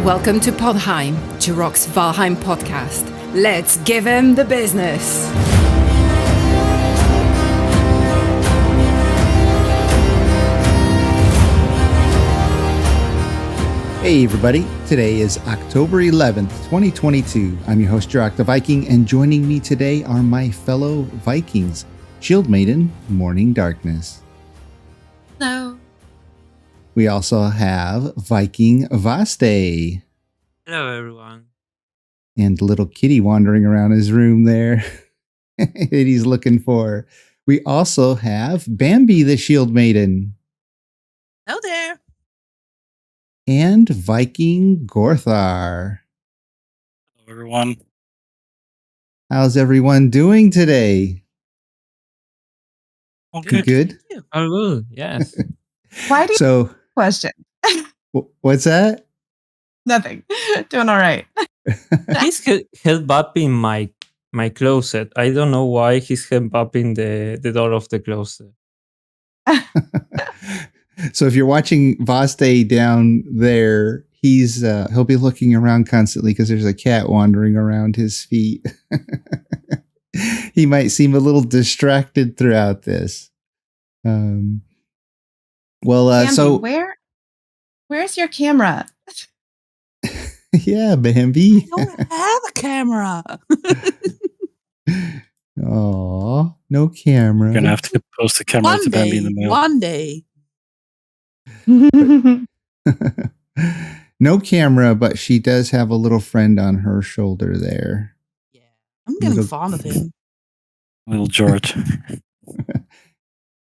Welcome to Podheim, Jiroc's Valheim podcast. Let's give him the business. Hey everybody, today is October 11th, 2022. I'm your host, Jiroc the Viking, and joining me today are my fellow Vikings, Shield Maiden, Morning Darkness. Hello. We also have Viking Vaste. Hello, everyone. And little kitty wandering around his room there that he's looking for. We also have Bambi the Shield Maiden. Hello there. And Viking Gorthar. Hello, everyone. How's everyone doing today? Well, Good? Oh, good. Yes. Why do you So, question? what's that? Nothing. Doing all right. He's head bopping my closet. I don't know why he's head bopping the door of the closet. So if you're watching Vaste down there, he'll be looking around constantly because there's a cat wandering around his feet. He might seem a little distracted throughout this. Bambi, So where's your camera? yeah, Bambi. I don't have a camera. Aw, no camera. You're gonna have to post the camera to Bambi in the mail. One day. No camera, but she does have a little friend on her shoulder there. Yeah, I'm getting Little- fond of him. Little George.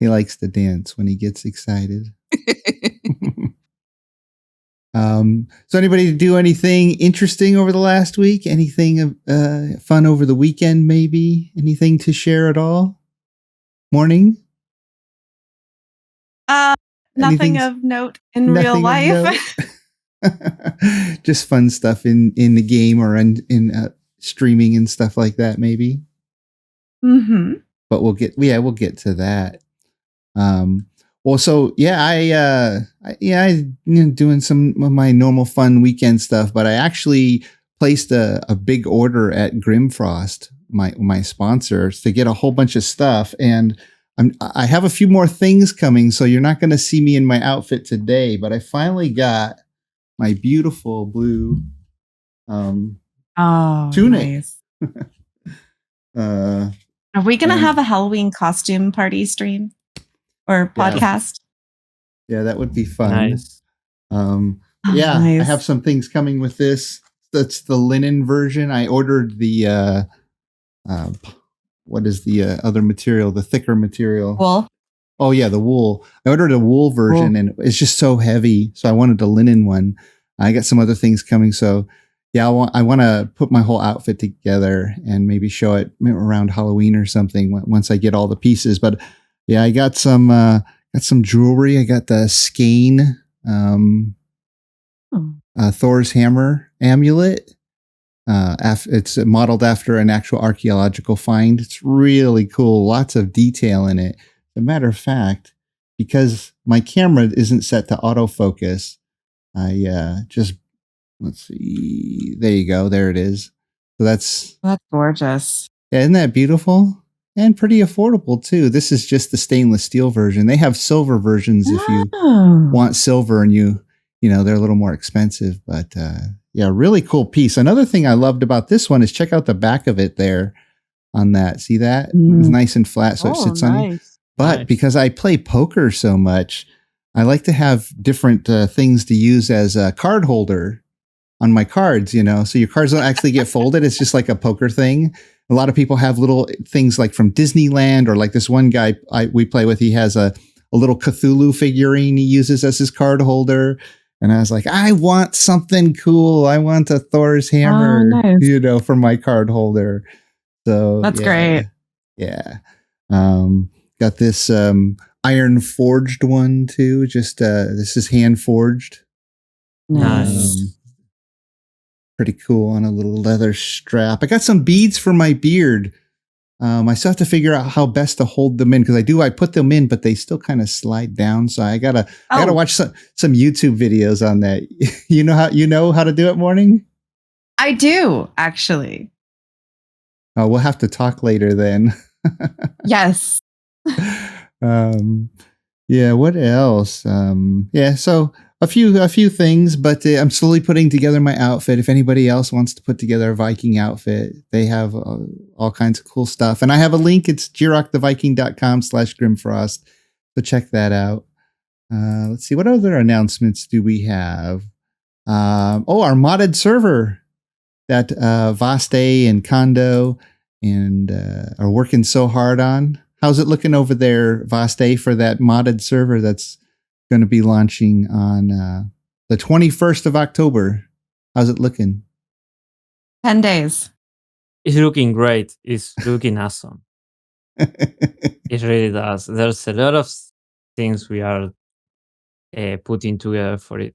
He likes to dance when he gets excited. So anybody do anything interesting over the last week? Anything fun over the weekend, maybe? Anything to share at all? Morning? Nothing Anything's- of note in real life. Just fun stuff in the game or in streaming and stuff like that, maybe. Mm-hmm. But we'll get to that. I doing some of my normal fun weekend stuff, but I actually placed a big order at Grimfrost, my sponsor, to get a whole bunch of stuff, and I have a few more things coming, so you're not going to see me in my outfit today, but I finally got my beautiful blue tunic. Nice. Are we gonna and- have a Halloween costume party stream or Yeah. podcast? Yeah, that would be fun. Nice. Oh, Yeah, nice. I have some things coming with this. That's the linen version. I ordered the what is the other material? The thicker material. Well, Oh yeah, the wool. I ordered a wool version, and it's just so heavy. So I wanted a linen one. I got some other things coming. So yeah, I want to put my whole outfit together and maybe show it around Halloween or something once I get all the pieces. But yeah, I got some jewelry. I got the skein. Thor's hammer amulet. It's modeled after an actual archaeological find. It's really cool. Lots of detail in it. As a matter of fact, because my camera isn't set to autofocus, I let's see. There you go. There it is. So that's gorgeous. isn't that beautiful? And pretty affordable too. This is just the stainless steel version. They have silver versions if you want silver, and you know they're a little more expensive, but yeah, really cool piece. Another thing I loved about this one is check out the back of it there on that. See that? It's nice and flat, so it sits on you. But Nice. because I play poker so much, I like to have different things to use as a card holder on my cards, so your cards don't actually get folded. It's just like a poker thing. A lot of people have little things like from Disneyland, or like this one guy we play with, he has a little Cthulhu figurine he uses as his card holder. And I was like, I want something cool. I want a Thor's hammer, nice. for my card holder. So That's yeah, great. Yeah. Got this iron forged one too. Just this is hand forged. Nice. Pretty cool on a little leather strap. I got some beads for my beard. I still have to figure out how best to hold them in because I put them in, but they still kind of slide down. So I gotta watch some YouTube videos on that. You know how to do it, Morning? I do, actually. Oh, we'll have to talk later then. Yes. Yeah, what else? So a few things, but I'm slowly putting together my outfit. If anybody else wants to put together a Viking outfit, they have all kinds of cool stuff. And I have a link. It's jiroctheviking.com/Grimfrost. So check that out. Let's see. What other announcements do we have? Our modded server that Vaste and Kondo and are working so hard on. How's it looking over there, Vaste, for that modded server that's going to be launching on the 21st of October? How's it looking? 10 days. It's looking great. It's looking awesome. It really does. There's a lot of things we are putting together for it.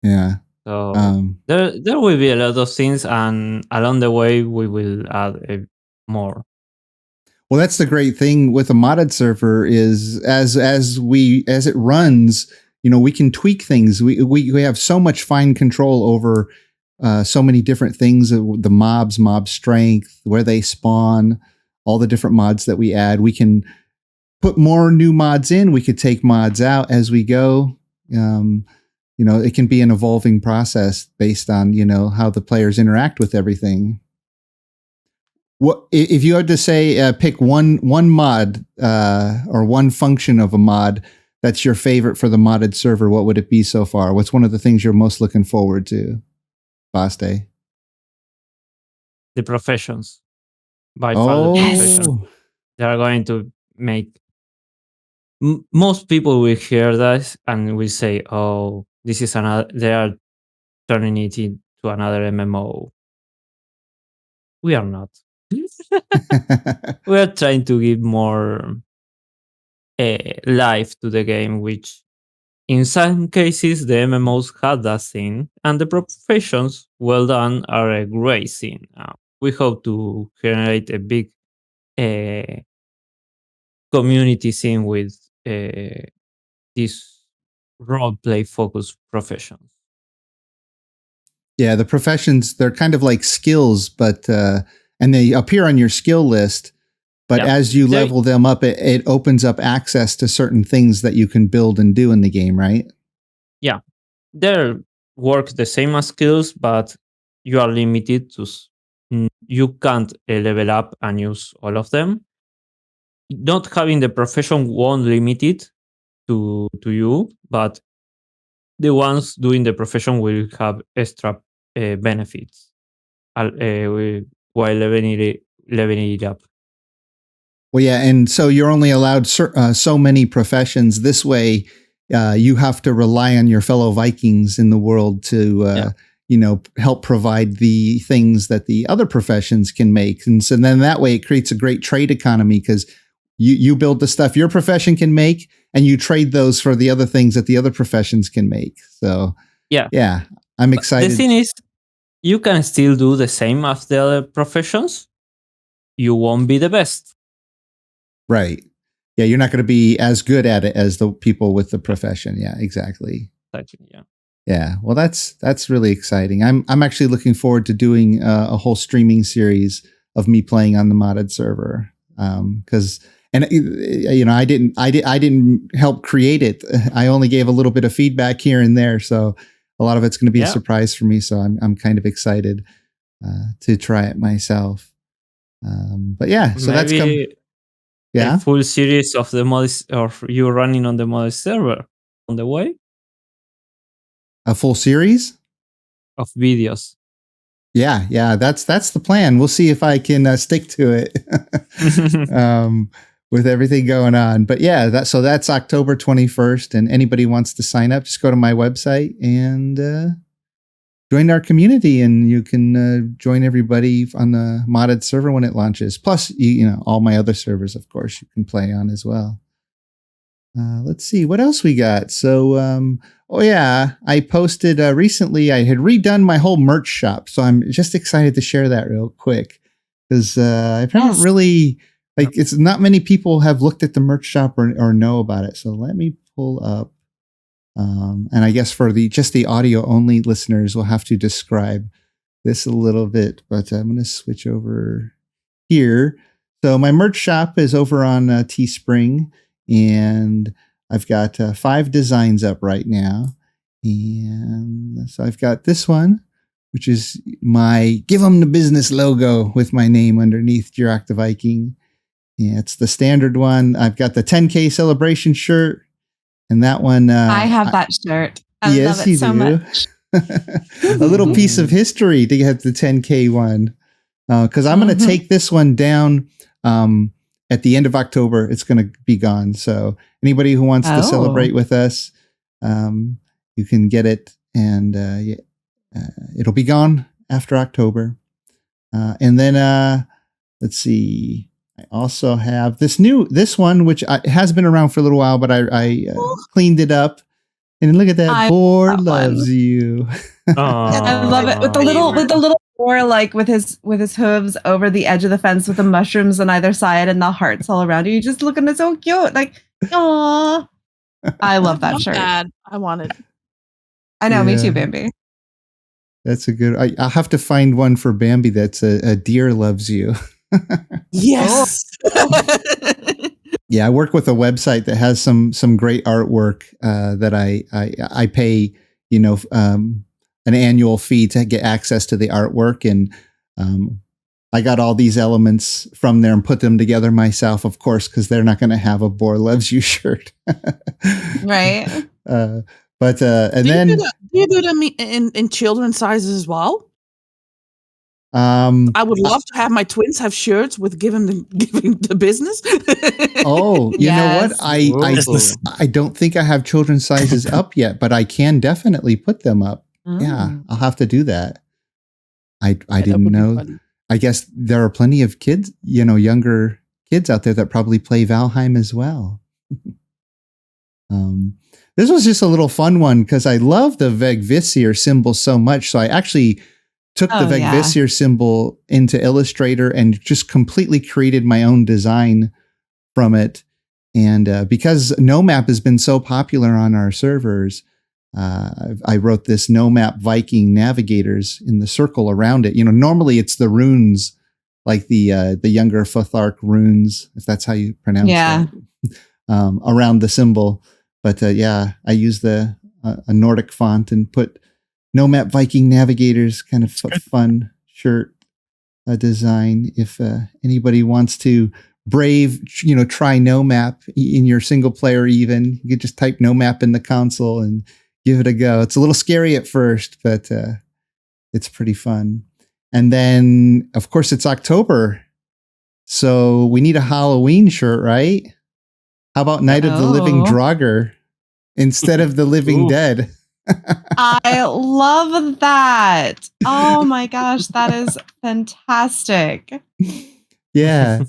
Yeah. So there will be a lot of things, and along the way we will add more. Well, that's the great thing with a modded server is as it runs, we can tweak things. We have so much fine control over so many different things, the mob strength, where they spawn, all the different mods that we add. We can put more new mods in. We could take mods out as we go. It can be an evolving process based on, how the players interact with everything. What if you had to say pick one mod or one function of a mod that's your favorite for the modded server? What would it be so far? What's one of the things you're most looking forward to, Vaste? The professions, by far the profession. Oh, They are going to make most people will hear this and will say, "Oh, this is another." They are turning it into another MMO. We are not. We are trying to give more life to the game, which in some cases the MMOs had that thing, and the professions, well done, are a great thing. We hope to generate a big community scene with these role-play focused professions. Yeah, the professions, they're kind of like skills, but and they appear on your skill list. But as you level them up, it opens up access to certain things that you can build and do in the game, right? Yeah. They work the same as skills, but you are limited to... You can't level up and use all of them. Not having the profession won't limit it to you, but the ones doing the profession will have extra benefits while leveling it up. Well, yeah, and so you're only allowed so many professions. This way, you have to rely on your fellow Vikings in the world to, help provide the things that the other professions can make. And so then that way it creates a great trade economy because you build the stuff your profession can make and you trade those for the other things that the other professions can make. So, yeah, I'm excited. The thing is, you can still do the same as the other professions. You won't be the best. Right. Yeah, you're not going to be as good at it as the people with the profession. Yeah, exactly. Yeah. Yeah. Well, that's really exciting. I'm actually looking forward to doing a whole streaming series of me playing on the modded server. Because I didn't help create it. I only gave a little bit of feedback here and there. So a lot of it's going to be a surprise for me. So I'm kind of excited to try it myself. But yeah, so that's come. Yeah, a full series of the mods, or you running on the modded server on the way. A full series of videos. Yeah, that's the plan. We'll see if I can stick to it with everything going on. But yeah, that's October 21st, and anybody wants to sign up, just go to my website and join our community, and you can join everybody on the modded server when it launches. Plus, all my other servers, of course, you can play on as well. Let's see what else we got. So, I posted recently. I had redone my whole merch shop, so I'm just excited to share that real quick because I haven't really it's not many people have looked at the merch shop or know about it. So let me pull up, and I guess for just the audio only listeners, we'll have to describe this a little bit. But I'm going to switch over here. So my merch shop is over on Teespring, and I've got 5 designs up right now. And so I've got this one, which is my Give 'em the Business logo with my name underneath, Jiroc the Viking. Yeah, it's the standard one. I've got the 10K celebration shirt, and that one. I have that shirt. I love it so much. A little piece of history to get the 10K one, because I'm going to take this one down at the end of October. It's going to be gone. So anybody who wants to celebrate with us, you can get it, and it'll be gone after October. And then let's see. I also have this one, which has been around for a little while, but I cleaned it up. And look at that, boar loves you. I love it with the little boar, like with his hooves over the edge of the fence with the mushrooms on either side and the hearts all around you. Just looking at so cute, like aww. I love that shirt. Bad. I want it. I know, me too, Bambi. That's a good. I'll have to find one for Bambi. That's a deer loves you. Yes. Yeah, I work with a website that has some great artwork that I pay, an annual fee to get access to the artwork, and I got all these elements from there and put them together myself, of course, because they're not going to have a Boar Loves You shirt, right? But and do you do them in children's sizes as well? I would love to have my twins have shirts with giving the business. Oh, you know what? I don't think I have children's sizes up yet, but I can definitely put them up. Yeah, I'll have to do that. I didn't know. I guess there are plenty of kids, younger kids out there that probably play Valheim as well. This was just a little fun one because I love the Vegvisir symbol so much. So I actually took the Vegvisir symbol into Illustrator and just completely created my own design from it. And because NoMap has been so popular on our servers, I wrote this NoMap Viking navigators in the circle around it. normally it's the runes, like the younger Futhark runes, if that's how you pronounce it, around the symbol. But I used a Nordic font and put NoMap Viking navigators, kind of fun shirt design. If anybody wants to brave, try NoMap in your single player, even you could just type NoMap in the console and give it a go. It's a little scary at first, but it's pretty fun. And then, of course, it's October, so we need a Halloween shirt, right? How about Night of the Living Draugr instead of the Living Dead? I love that. Oh my gosh, that is fantastic. Yeah,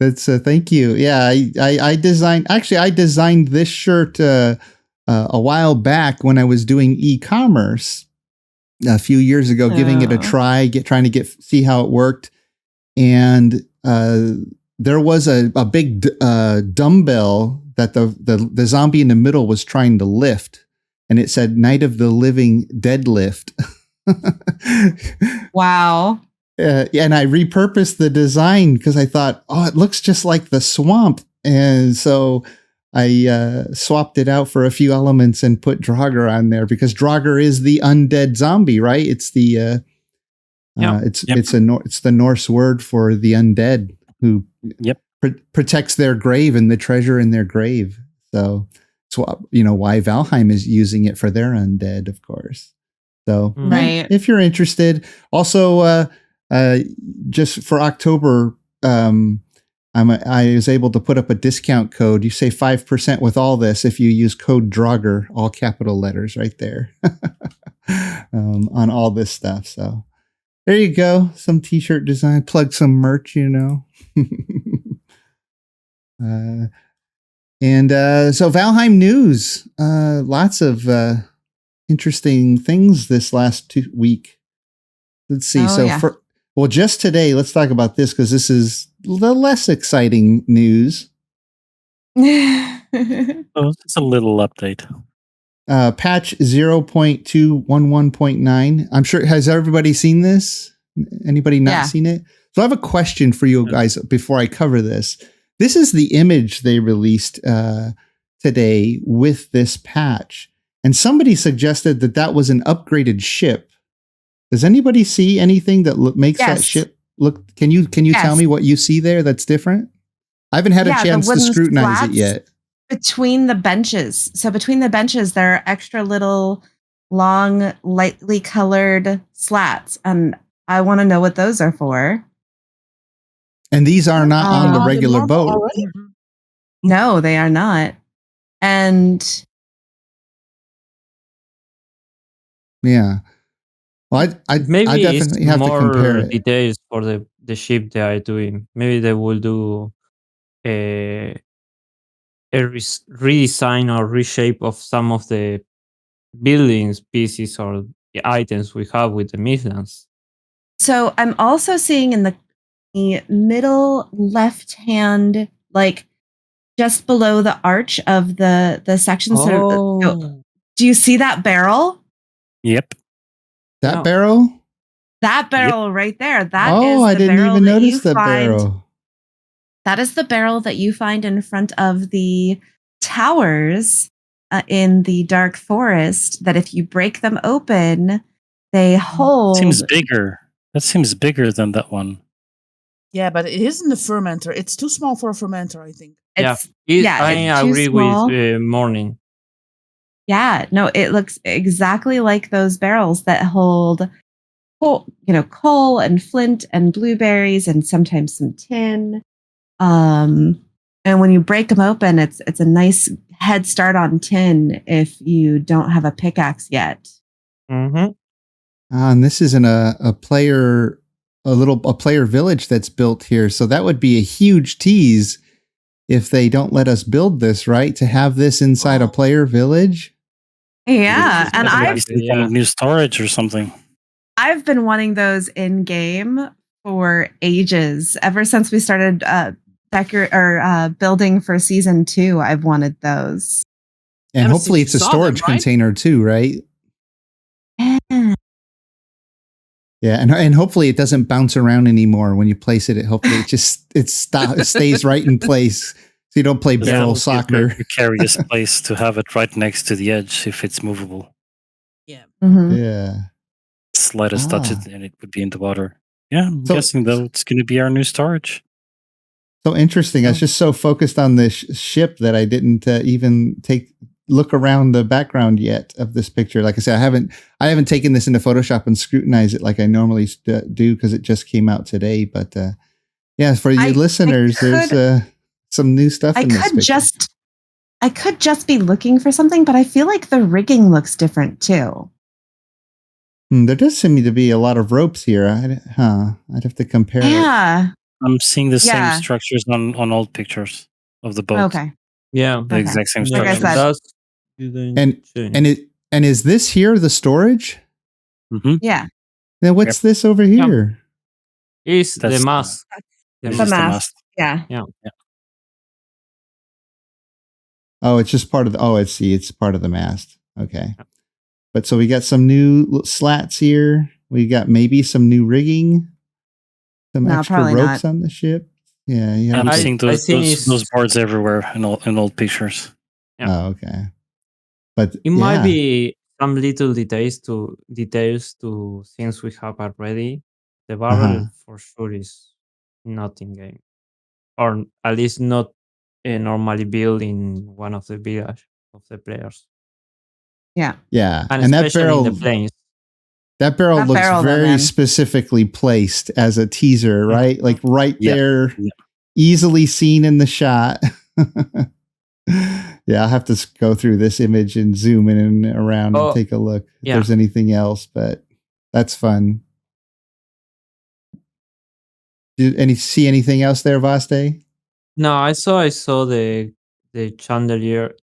that's thank you. Yeah, I designed this shirt a while back when I was doing e-commerce a few years ago, giving it a try, trying to see how it worked, and there was a big dumbbell that the zombie in the middle was trying to lift. And it said Night of the Living Deadlift. Wow. And I repurposed the design because I thought, it looks just like the swamp. And so I swapped it out for a few elements and put Draugr on there because Draugr is the undead zombie, right? It's the it's the Norse word for the undead who protects their grave and the treasure in their grave. So why Valheim is using it for their undead, of course. So if you're interested, also just for October, I was able to put up a discount code. You save 5% with all this if you use code Draugr, all capital letters, right there, on all this stuff. So there you go, some t-shirt design, plug some merch, And so Valheim news, lots of interesting things this last week. Let's see. Well, just today, let's talk about this because this is the less exciting news. Oh, it's a little update. Patch 0.211.9. I'm sure, has everybody seen this? Anybody not Yeah. seen it? So I have a question for you guys before I cover this. This is the image they released today with this patch. And somebody suggested that that was an upgraded ship. Does anybody see anything that makes that Yes. ship look? Can you tell me what you see there that's different? I haven't had a Yeah, the chance to wooden scrutinize it slats. yet. Between the benches. So between the benches, there are extra little long, lightly colored slats. And I want to know what those are for. And these are not on the On the regular normal boat. already? No, they are not. And Yeah. Well, I Maybe definitely it's have to compare more it. details for the ship they are doing. Maybe they will do a redesign or reshape of some of the buildings, pieces, or the items we have with the Mistlands. so I'm also seeing in the middle left hand, like just below the arch of the section. So, do you see that barrel? Yep. That Yeah. barrel? That barrel right there. That is Oh, the I didn't barrel even that notice you the find. barrel. That is the barrel that you find in front of the towers in the dark forest. That if you break them open, they hold. Seems bigger. That seems bigger than that one. Yeah, but it isn't a fermenter. It's too small for a fermenter, I think. It's, I it's too agree small. with Morning. Yeah, no, it looks exactly like those barrels that hold coal and flint and blueberries and sometimes some tin. And when you break them open, it's a nice head start on tin if you don't have a pickaxe yet. Mm-hmm. And this isn't a player village that's built here. So that would be a huge tease if they don't let us build this, right? To have this inside a player village. Yeah, and Maybe some kind of new storage or something. I've been wanting those in game for ages. Ever since we started building for season 2, I've wanted those. And hopefully it's a storage container too, right? Yeah. Yeah, and hopefully it doesn't bounce around anymore when you place it. Hopefully it stays right in place, so you don't play barrel soccer. A precarious place to have it right next to the edge if it's movable. Yeah. Mm-hmm. Yeah. Slightest touch it and it would be in the water. Yeah, I'm guessing though it's going to be our new storage. So interesting. I was just so focused on this ship that I didn't even look around the background yet of this picture. Like I said, I haven't taken this into Photoshop and scrutinized it like I normally do because it just came out today. But yeah, for you listeners, there's some new stuff in this picture. I could just be looking for something, but I feel like the rigging looks different too. There does seem to be a lot of ropes here. I'd have to compare it. Yeah. I'm seeing the same structures on old pictures of the boat. Okay. Yeah. The exact same Like I structures. said. And is this here the storage? Mm-hmm. Yeah. Then what's this over here? It's the mast. The mast. Yeah. Oh, it's just part of the. Oh, it's part of the mast. Okay. But so we got some new slats here. We got maybe some new rigging, some extra ropes on the ship. Yeah, yeah. I'm seeing those boards everywhere in old pictures. Yeah. Oh, okay. But it might be some little details to things we have already. The barrel for sure is not in game, or at least not normally built in one of the village of the players. Yeah. Yeah. And that especially barrel, in the planes. That barrel looks very specifically placed as a teaser, right? Like right there, easily seen in the shot. Yeah, I'll have to go through this image and zoom in and around and take a look if there's anything else, but that's fun. See anything else there, Vaste? No, I saw the chandelier,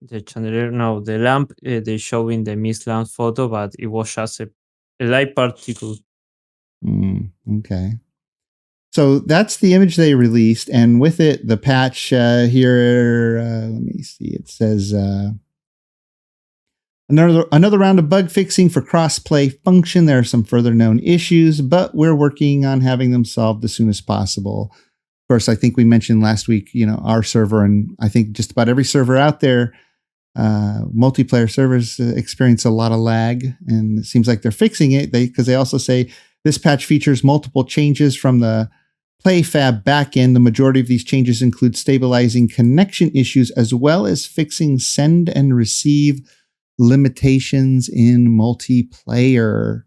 no, the lamp they show in the Mistlands photo, but it was just a light particle. Okay. So that's the image they released, and with it, the patch here. Let me see. It says another round of bug fixing for cross-play function. There are some further known issues, but we're working on having them solved as soon as possible. Of course, I think we mentioned last week, our server, and I think just about every server out there, multiplayer servers experience a lot of lag, and it seems like they're fixing it. Because they also say this patch features multiple changes from the PlayFab backend. The majority of these changes include stabilizing connection issues as well as fixing send and receive limitations in multiplayer.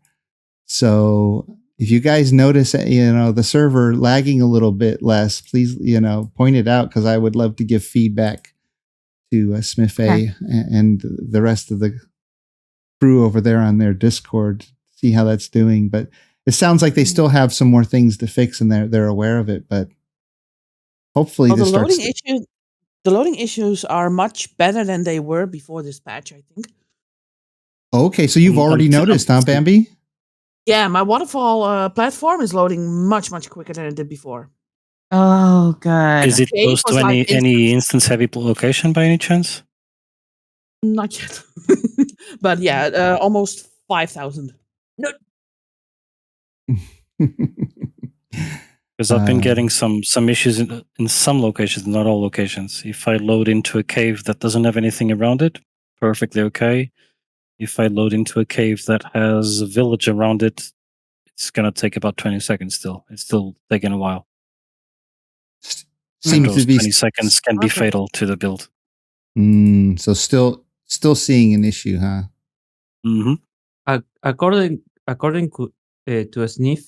So if you guys notice, the server lagging a little bit less, please, point it out, because I would love to give feedback to Smith A and the rest of the crew over there on their Discord, see how that's doing. But it sounds like they still have some more things to fix, and they're aware of it. But hopefully, the loading issues are much better than they were before this patch, I think. Okay, so you've already noticed, huh, Bambi? Yeah, my waterfall platform is loading much, much quicker than it did before. Oh, good. Is it close to any instance-heavy location by any chance? Not yet. But yeah, almost 5,000. No. Because I've been getting some issues in some locations, not all locations. If I load into a cave that doesn't have anything around it, perfectly okay. If I load into a cave that has a village around it, it's going to take about 20 seconds still. It's still taking a while. Seems to be 20 seconds can be fatal to the build. So still seeing an issue, huh? Mm-hmm. According to Sniff,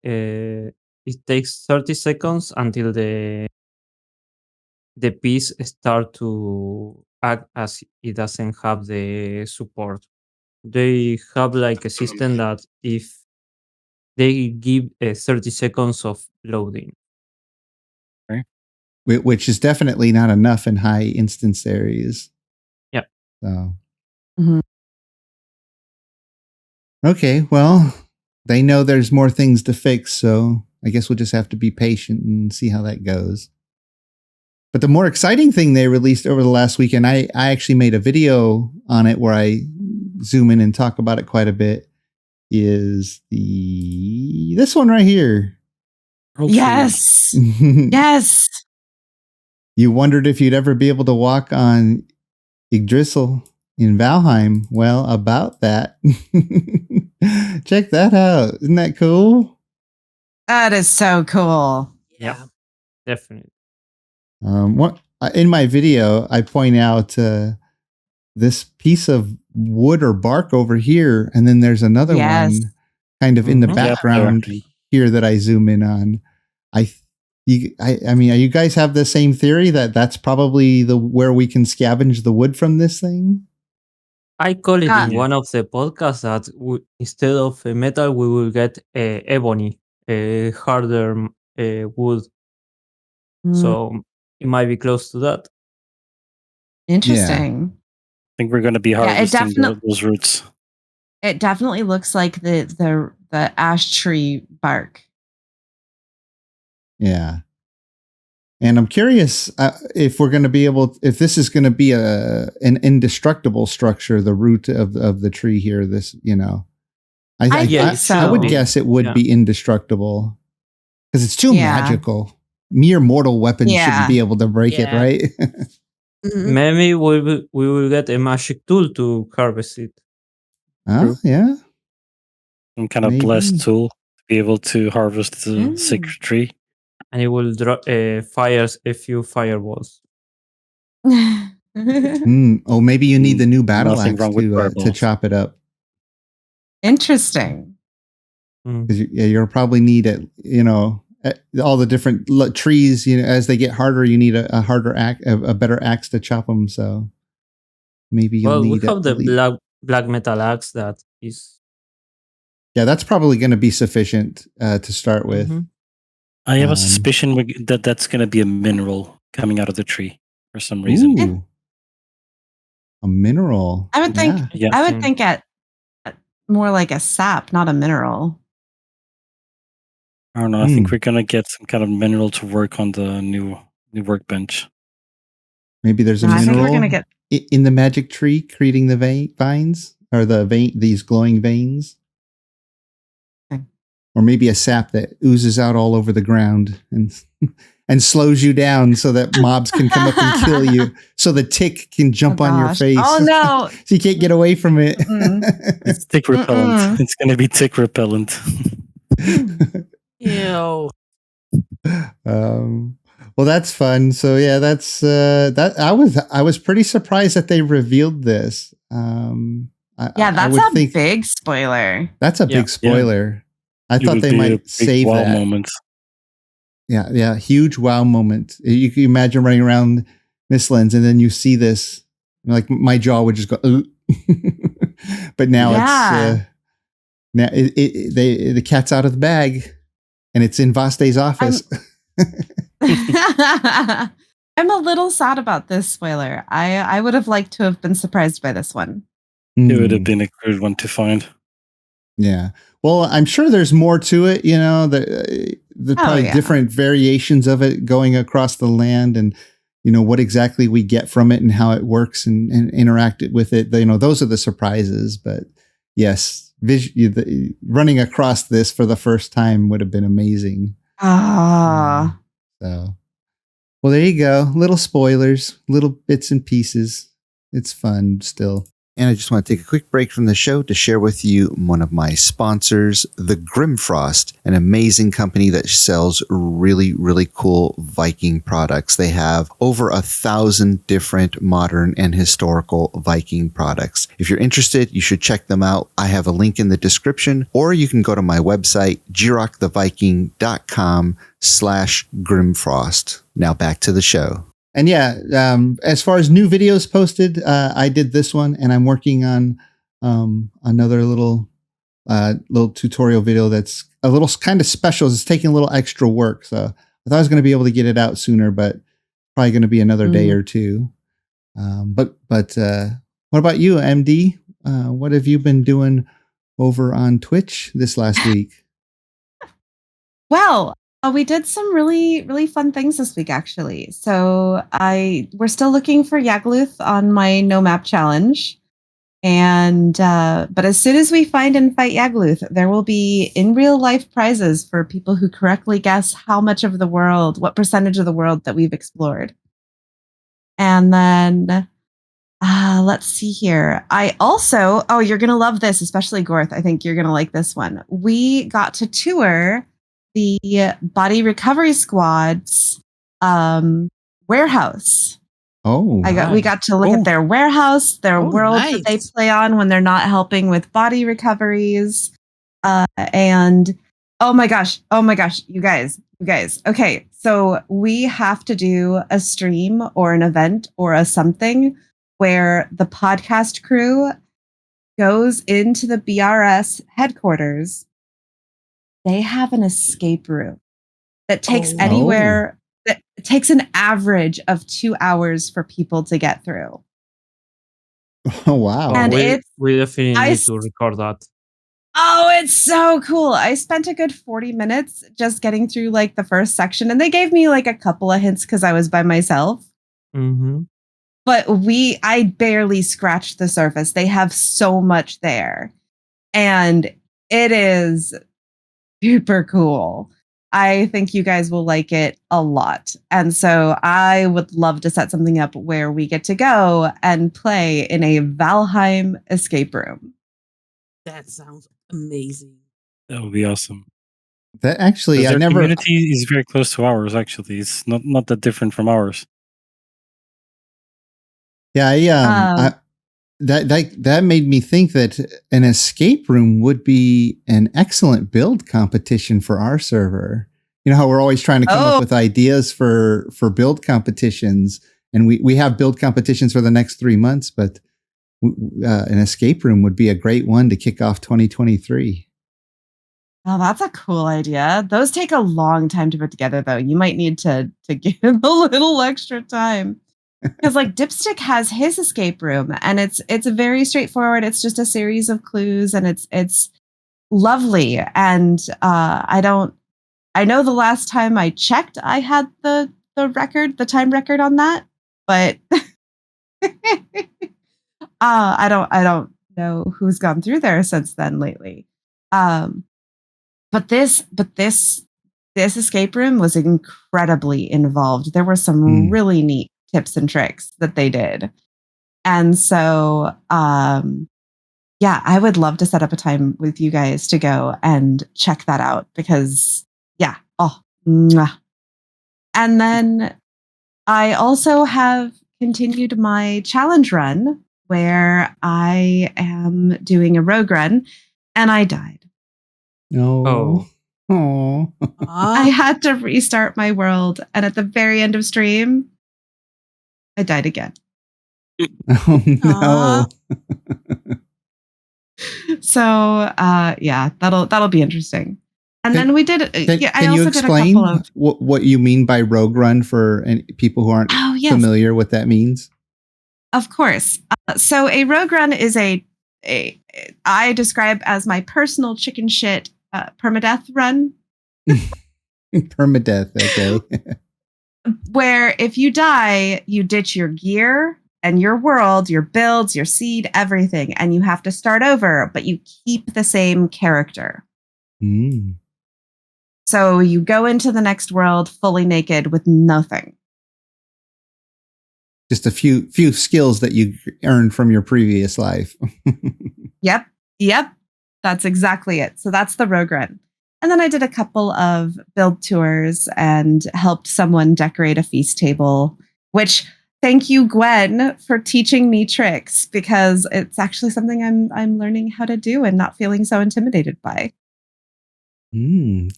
it takes 30 seconds until the piece start to act as it doesn't have the support. They have like a system that if they give 30 seconds of loading. Right. Which is definitely not enough in high instance areas. Yeah. So. Mhm. Okay, well, they know there's more things to fix, so I guess we'll just have to be patient and see how that goes. But the more exciting thing they released over the last weekend, I actually made a video on it where I zoom in and talk about it quite a bit, is this one right here. Yes. Yes. You wondered if you'd ever be able to walk on Yggdrasil in Valheim. Well, about that. Check that out. Isn't that cool? That is so cool. Yeah, definitely. What in my video, I point out this piece of wood or bark over here, and then there's another one kind of in the background here that I zoom in on. I mean, you guys have the same theory that that's probably where we can scavenge the wood from this thing? I call it in one of the podcasts that instead of metal, we will get ebony, a harder wood. So it might be close to that. Interesting. I think we're going to be harvesting those roots. It definitely looks like the ash tree bark. Yeah. And I'm curious if we're going to be if this is going to be an indestructible structure, the root of the tree here. This, I think so. I would guess it would be indestructible because it's too magical. Mere mortal weapons shouldn't be able to break it, right? Maybe we will get a magic tool to harvest it. Oh, yeah. Some kind of blessed tool to be able to harvest the sacred tree. And it will fires a few fireballs. Oh, maybe you need the new battle axe to chop it up. Interesting. Because you'll probably need it. All the different trees. As they get harder, you need a harder axe, a better axe to chop them. So maybe you'll need. We have the black metal axe that is. Yeah, that's probably going to be sufficient to start with. Mm-hmm. I have a suspicion that that's going to be a mineral coming out of the tree for some reason. Ooh, a mineral. I would think. Yeah. I would think at more like a sap, not a mineral. I don't know. I think we're gonna get some kind of mineral to work on the new workbench. Maybe there's a I think we're mineral gonna get. in the magic tree creating the vines or these glowing veins. Okay. Or maybe a sap that oozes out all over the ground and slows you down so that mobs can come up and kill you. So the tick can jump on your gosh. face. Oh no! So you can't get away from it. It's tick repellent. It's gonna be tick repellent. Ew. Well, that's fun. So yeah, that's that. I was pretty surprised that they revealed this. That's a big spoiler. That's a big spoiler. I thought they might save wow that moment. Yeah, huge wow moment. You can imagine running around Mistlands and then you see this, like my jaw would just go. But now it's now the cat's out of the bag, and it's in Vaste's office. I'm a little sad about this spoiler. I would have liked to have been surprised by this one. It would have been a good one to find. Yeah. Well, I'm sure there's more to it. You know, there's probably different variations of it going across the land, and you know what exactly we get from it and how it works and interact with it. You know, those are the surprises. But yes, running across this for the first time would have been amazing. So, well, there you go. Little spoilers, little bits and pieces. It's fun still. And I just want to take a quick break from the show to share with you one of my sponsors, the Grimfrost, an amazing company that sells really, really cool Viking products. They have over 1,000 different modern and historical Viking products. If you're interested, you should check them out. I have a link in the description, or you can go to my website, jiroctheviking.com/Grimfrost. Now back to the show. And yeah, as far as new videos posted, I did this one, and I'm working on another little tutorial video that's a little kind of special. It's taking a little extra work, so I thought I was going to be able to get it out sooner, but probably going to be another day or two. But what about you, MD? What have you been doing over on Twitch this last week? Well, we did some really, really fun things this week, actually. So we're still looking for Yggdrasil on my no map challenge. And but as soon as we find and fight Yggdrasil, there will be in real life prizes for people who correctly guess how much of the world, what percentage of the world that we've explored. And then let's see here. I also, you're going to love this, especially Gorth. I think you're going to like this one. We got to tour the Body Recovery Squad's warehouse. We got to look at their warehouse, their world that they play on when they're not helping with body recoveries. And oh my gosh, you guys. Okay, so we have to do a stream or an event or a something where the podcast crew goes into the BRS headquarters. They have an escape room that takes anywhere. That takes an average of 2 hours for people to get through. Oh wow! And we definitely need to record that. Oh, it's so cool! I spent a good 40 minutes just getting through like the first section, and they gave me like a couple of hints because I was by myself. Mm-hmm. But I barely scratched the surface. They have so much there, and it is super cool. I think you guys will like it a lot. And so I would love to set something up where we get to go and play in a Valheim escape room. That sounds amazing. That would be awesome. That actually, their community is very close to ours. Actually, it's not that different from ours. Yeah, that made me think that an escape room would be an excellent build competition for our server. You know how we're always trying to come up with ideas for build competitions, and we have build competitions for the next 3 months, but an escape room would be a great one to kick off 2023. Oh, that's a cool idea. Those take a long time to put together, though. You might need to give a little extra time. Because like Dipstick has his escape room, and it's very straightforward. It's just a series of clues, and it's lovely. And I don't I know the last time I checked, I had the time record on that, but I don't know who's gone through there since then lately. But this escape room was incredibly involved. There were some really neat tips and tricks that they did. And so, yeah, I would love to set up a time with you guys to go and check that out because, yeah. Oh, mwah. And then I also have continued my challenge run where I am doing a rogue run and I died. No. Oh. I had to restart my world. And at the very end of stream, I died again. Oh, no. So, yeah, that'll be interesting. And then we did. I can also you explain did a couple of what you mean by rogue run for people who aren't familiar what that means? Of course. So a rogue run is I describe as my personal chicken shit permadeath run. Permadeath, okay. Where if you die, you ditch your gear and your world, your builds, your seed, everything, and you have to start over, but you keep the same character. So you go into the next world fully naked with nothing. Just a few skills that you earned from your previous life. Yep. That's exactly it. So that's the rogue run. And then I did a couple of build tours and helped someone decorate a feast table, which thank you, Gwen, for teaching me tricks because it's actually something I'm learning how to do and not feeling so intimidated by. Cool.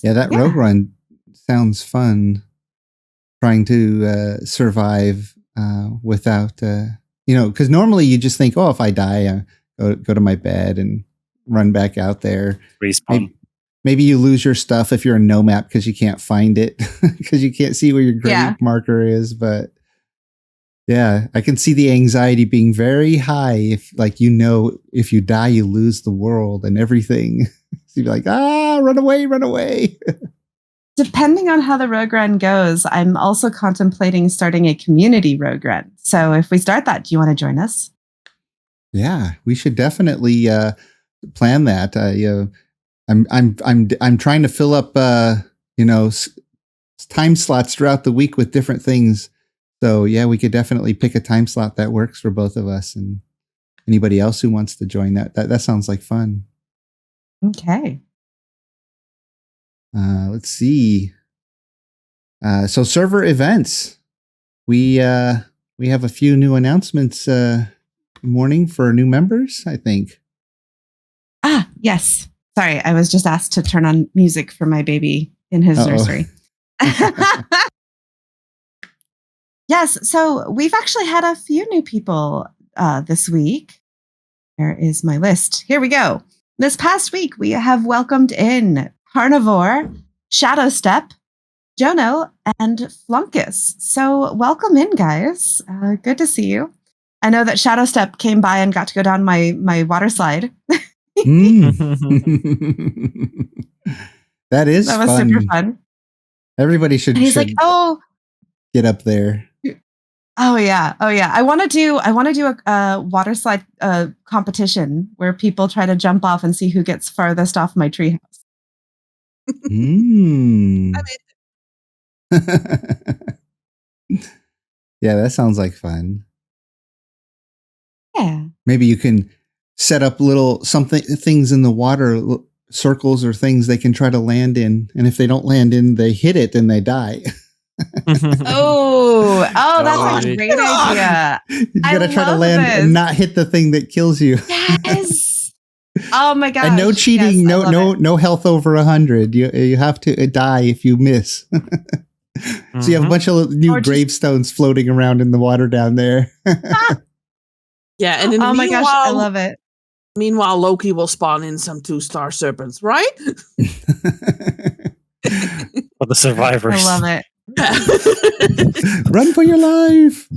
Yeah, that rogue run sounds fun. Trying to survive without, because normally you just think, oh, if I die, I go to my bed and run back out there. Respawn. Maybe you lose your stuff if you're a no map because you can't find it because you can't see where your grave marker is. But yeah, I can see the anxiety being very high if if you die, you lose the world and everything. So you'd be like, run away. Depending on how the rogue run goes, I'm also contemplating starting a community rogue run. So if we start that, do you want to join us? Yeah, we should definitely plan that. I'm trying to fill up time slots throughout the week with different things. So yeah, we could definitely pick a time slot that works for both of us and anybody else who wants to join that. That sounds like fun. Okay. Let's see. So server events. We have a few new announcements morning for new members, I think. Yes. Sorry, I was just asked to turn on music for my baby in his nursery. Yes, so we've actually had a few new people this week. There is my list. Here we go. This past week, we have welcomed in Carnivore, Shadowstep, Jono, and Flunkus. So welcome in, guys. Good to see you. I know that Shadowstep came by and got to go down my water slide. That was fun. Super fun. Everybody should. And he's like, get up there. Oh yeah. I want to do a water slide competition where people try to jump off and see who gets farthest off my treehouse. Yeah, that sounds like fun. Yeah. Maybe you can set up things in the water, circles or things they can try to land in, and if they don't land in, they hit it and they die. That's a great idea. You gotta try to land and not hit the thing that kills you. Yes. Oh my gosh. And no cheating, no health over 100. You have to die if you miss. So you have a bunch of new gravestones floating around in the water down there. Yeah, and oh my gosh, I love it. Meanwhile, Loki will spawn in some 2-star serpents, right? For the survivors. I love it. Run for your life.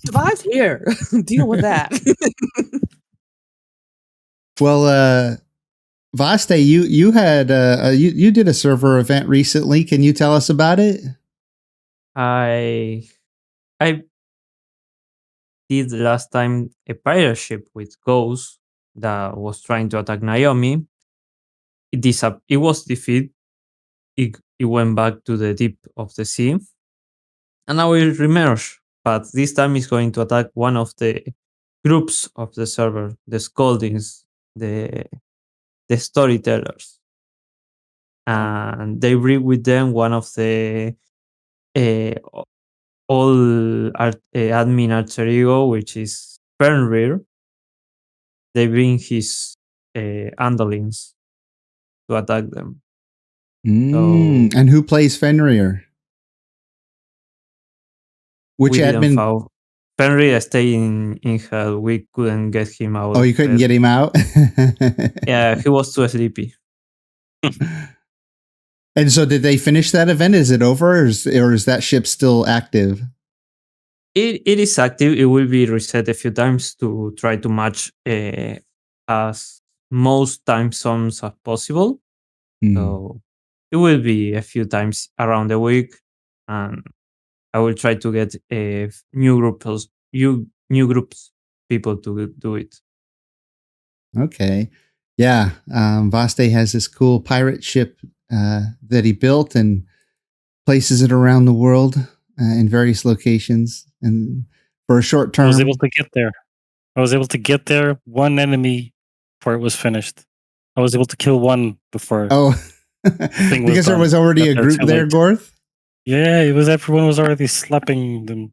Survive here. Deal with that. Well, Vaste, you had you did a server event recently. Can you tell us about it? I did last time a pirate ship with Ghost that was trying to attack Naomi. It was defeated. It went back to the deep of the sea, and now it remerged. But this time it's going to attack one of the groups of the server, the Scoldings, the storytellers, and they bring with them one of the uh, admin alter ego, which is Fenrir. They bring his underlings to attack them. And who plays Fenrir? Which we didn't admin? found Fenrir stayed in hell. We couldn't get him out. Oh, you couldn't get him out? Yeah, he was too sleepy. And so did they finish that event? Is it over, or is that ship still active? It is active. It will be reset a few times to try to match as most time zones as possible. So it will be a few times around the week, and I will try to get a new groups people to do it. Okay. Yeah. Vaste has this cool pirate ship that he built and places it around the world in various locations. And for a short term, I was able to get there. One enemy before it was finished. I was able to kill one before. Oh, because there was already a group there, Gorth? Yeah, everyone was already slapping them,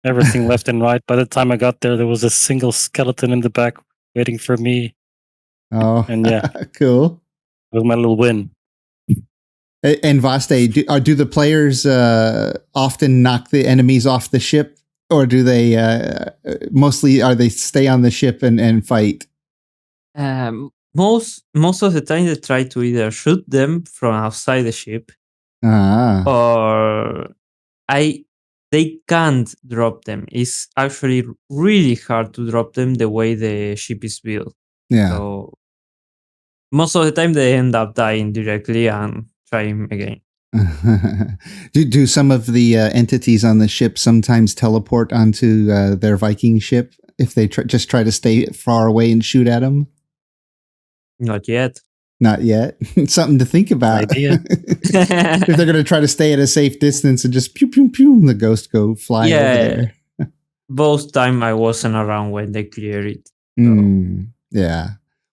everything left and right. By the time I got there was a single skeleton in the back waiting for me. Oh, and yeah, cool. It was my little win. And Vaste, do the players often knock the enemies off the ship, or do they mostly stay on the ship and fight? Most of the time they try to either shoot them from outside the ship, or they can't drop them. It's actually really hard to drop them the way the ship is built. Yeah. So most of the time they end up dying directly and trying again. Do some of the entities on the ship sometimes teleport onto their Viking ship if they just try to stay far away and shoot at them? Not yet. Not yet. Something to think about. Idea. If they're going to try to stay at a safe distance and just pew pew pew, the ghost go flying over there. Both time I wasn't around when they cleared it. So. Yeah.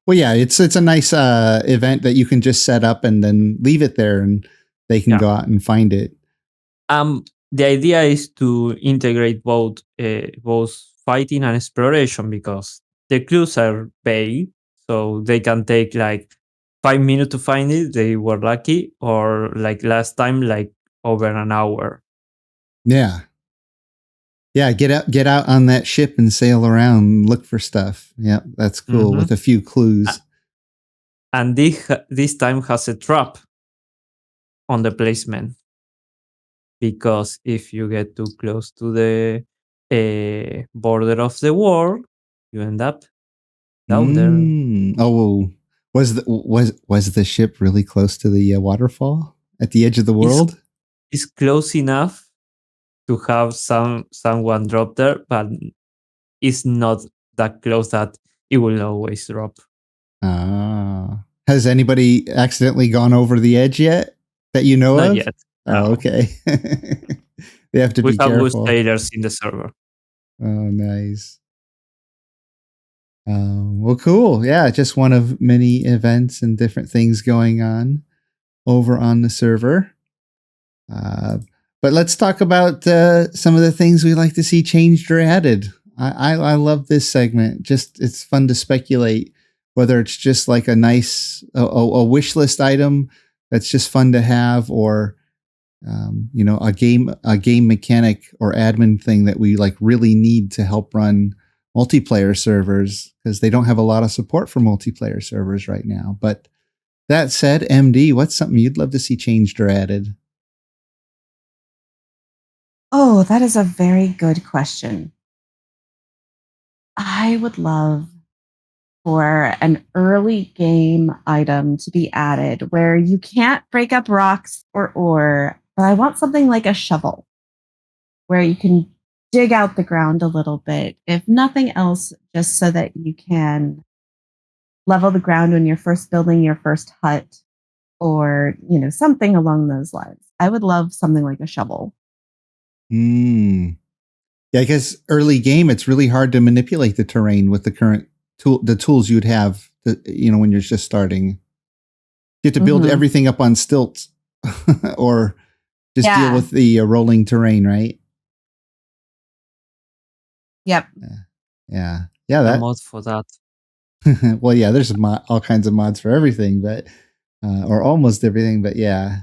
Well, yeah, it's a nice event that you can just set up and then leave it there, and they can go out and find it. The idea is to integrate both fighting and exploration, because the clues are vague, so they can take like 5 minutes to find it. They were lucky, or like last time, like over an hour. Yeah. Yeah, get out on that ship and sail around and look for stuff. Yeah, that's cool with a few clues. And this time has a trap on the placement, because if you get too close to the border of the world, you end up down there. Oh, was the ship really close to the waterfall at the edge of the world? It's close enough to have someone drop there, but it's not that close that it will always drop. Has anybody accidentally gone over the edge yet that you know of? Not yet. Oh, okay. They have to be careful. We have good sailors in the server. Oh, nice. Well, cool. Yeah, just one of many events and different things going on over on the server. But let's talk about some of the things we like to see changed or added. I love this segment. Just it's fun to speculate, whether it's just like a nice a wish list item that's just fun to have, or a game mechanic or admin thing that we like really need to help run multiplayer servers, because they don't have a lot of support for multiplayer servers right now. But that said, MD, what's something you'd love to see changed or added? Oh, that is a very good question. I would love for an early game item to be added where you can't break up rocks or ore, but I want something like a shovel where you can dig out the ground a little bit, if nothing else, just so that you can level the ground when you're first building your first hut or, something along those lines. I would love something like a shovel. Yeah, I guess early game, it's really hard to manipulate the terrain with the current the tools you'd have, when you're just starting. You have to build everything up on stilts or just deal with the rolling terrain, right? Yep. Yeah. The mod for that. Well, yeah, there's all kinds of mods for everything, but or almost everything. But yeah,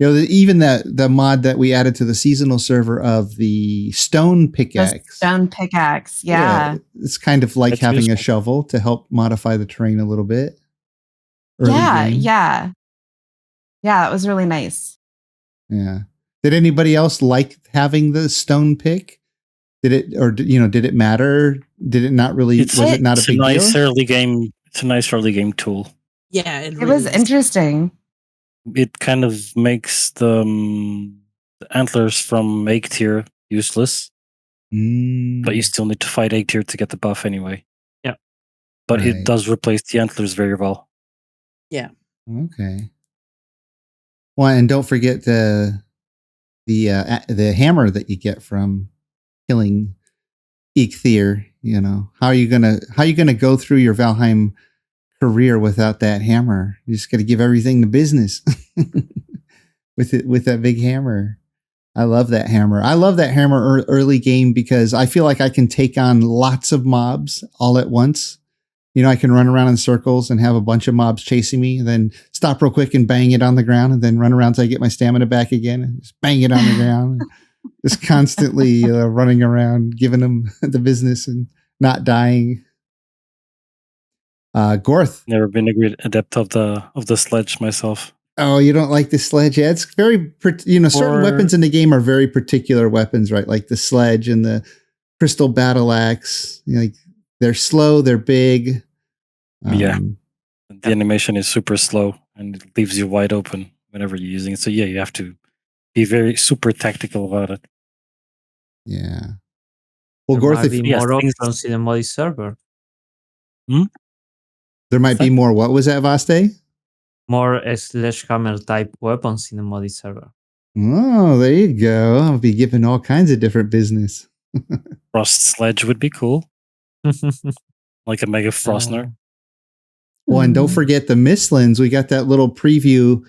even the mod that we added to the seasonal server of the stone pickaxe. Yeah. It's kind of like having a shovel to help modify the terrain a little bit. Yeah, it was really nice. Yeah. Did anybody else like having the stone pick? Did it matter? Did it not really? Was it not a big deal? It's a nice early game tool. Yeah, it was interesting. It kind of makes the antlers from egg tier useless, but you still need to fight egg tier to get the buff anyway. Yeah, but it does replace the antlers very well. Yeah. Okay. Well, and don't forget the hammer that you get from killing Yggdrasil. How are you gonna go through your Valheim career without that hammer? You just got to give everything to business with that big hammer. I love that hammer. I love that hammer early game because I feel like I can take on lots of mobs all at once. I can run around in circles and have a bunch of mobs chasing me, and then stop real quick and bang it on the ground, and then run around till I get my stamina back again, and just bang it on the ground. Just constantly running around, giving them the business and not dying. Gorth. Never been a great adept of the sledge myself. Oh, you don't like the sledge? Yeah, it's very, certain weapons in the game are very particular weapons, right? Like the sledge and the crystal battle axe. They're slow, they're big. The animation is super slow and it leaves you wide open whenever you're using it. So yeah, you have to be very super tactical about it. Yeah. Well, there Gorth, might be more options in the Modi server. There might be more. What was that, Vaste? More sledgehammer type weapons in the Modi server. Oh, there you go. I'll be giving all kinds of different business. Frost sledge would be cool. Like a mega Frostner. Well, and don't forget the Mistlands. We got that little preview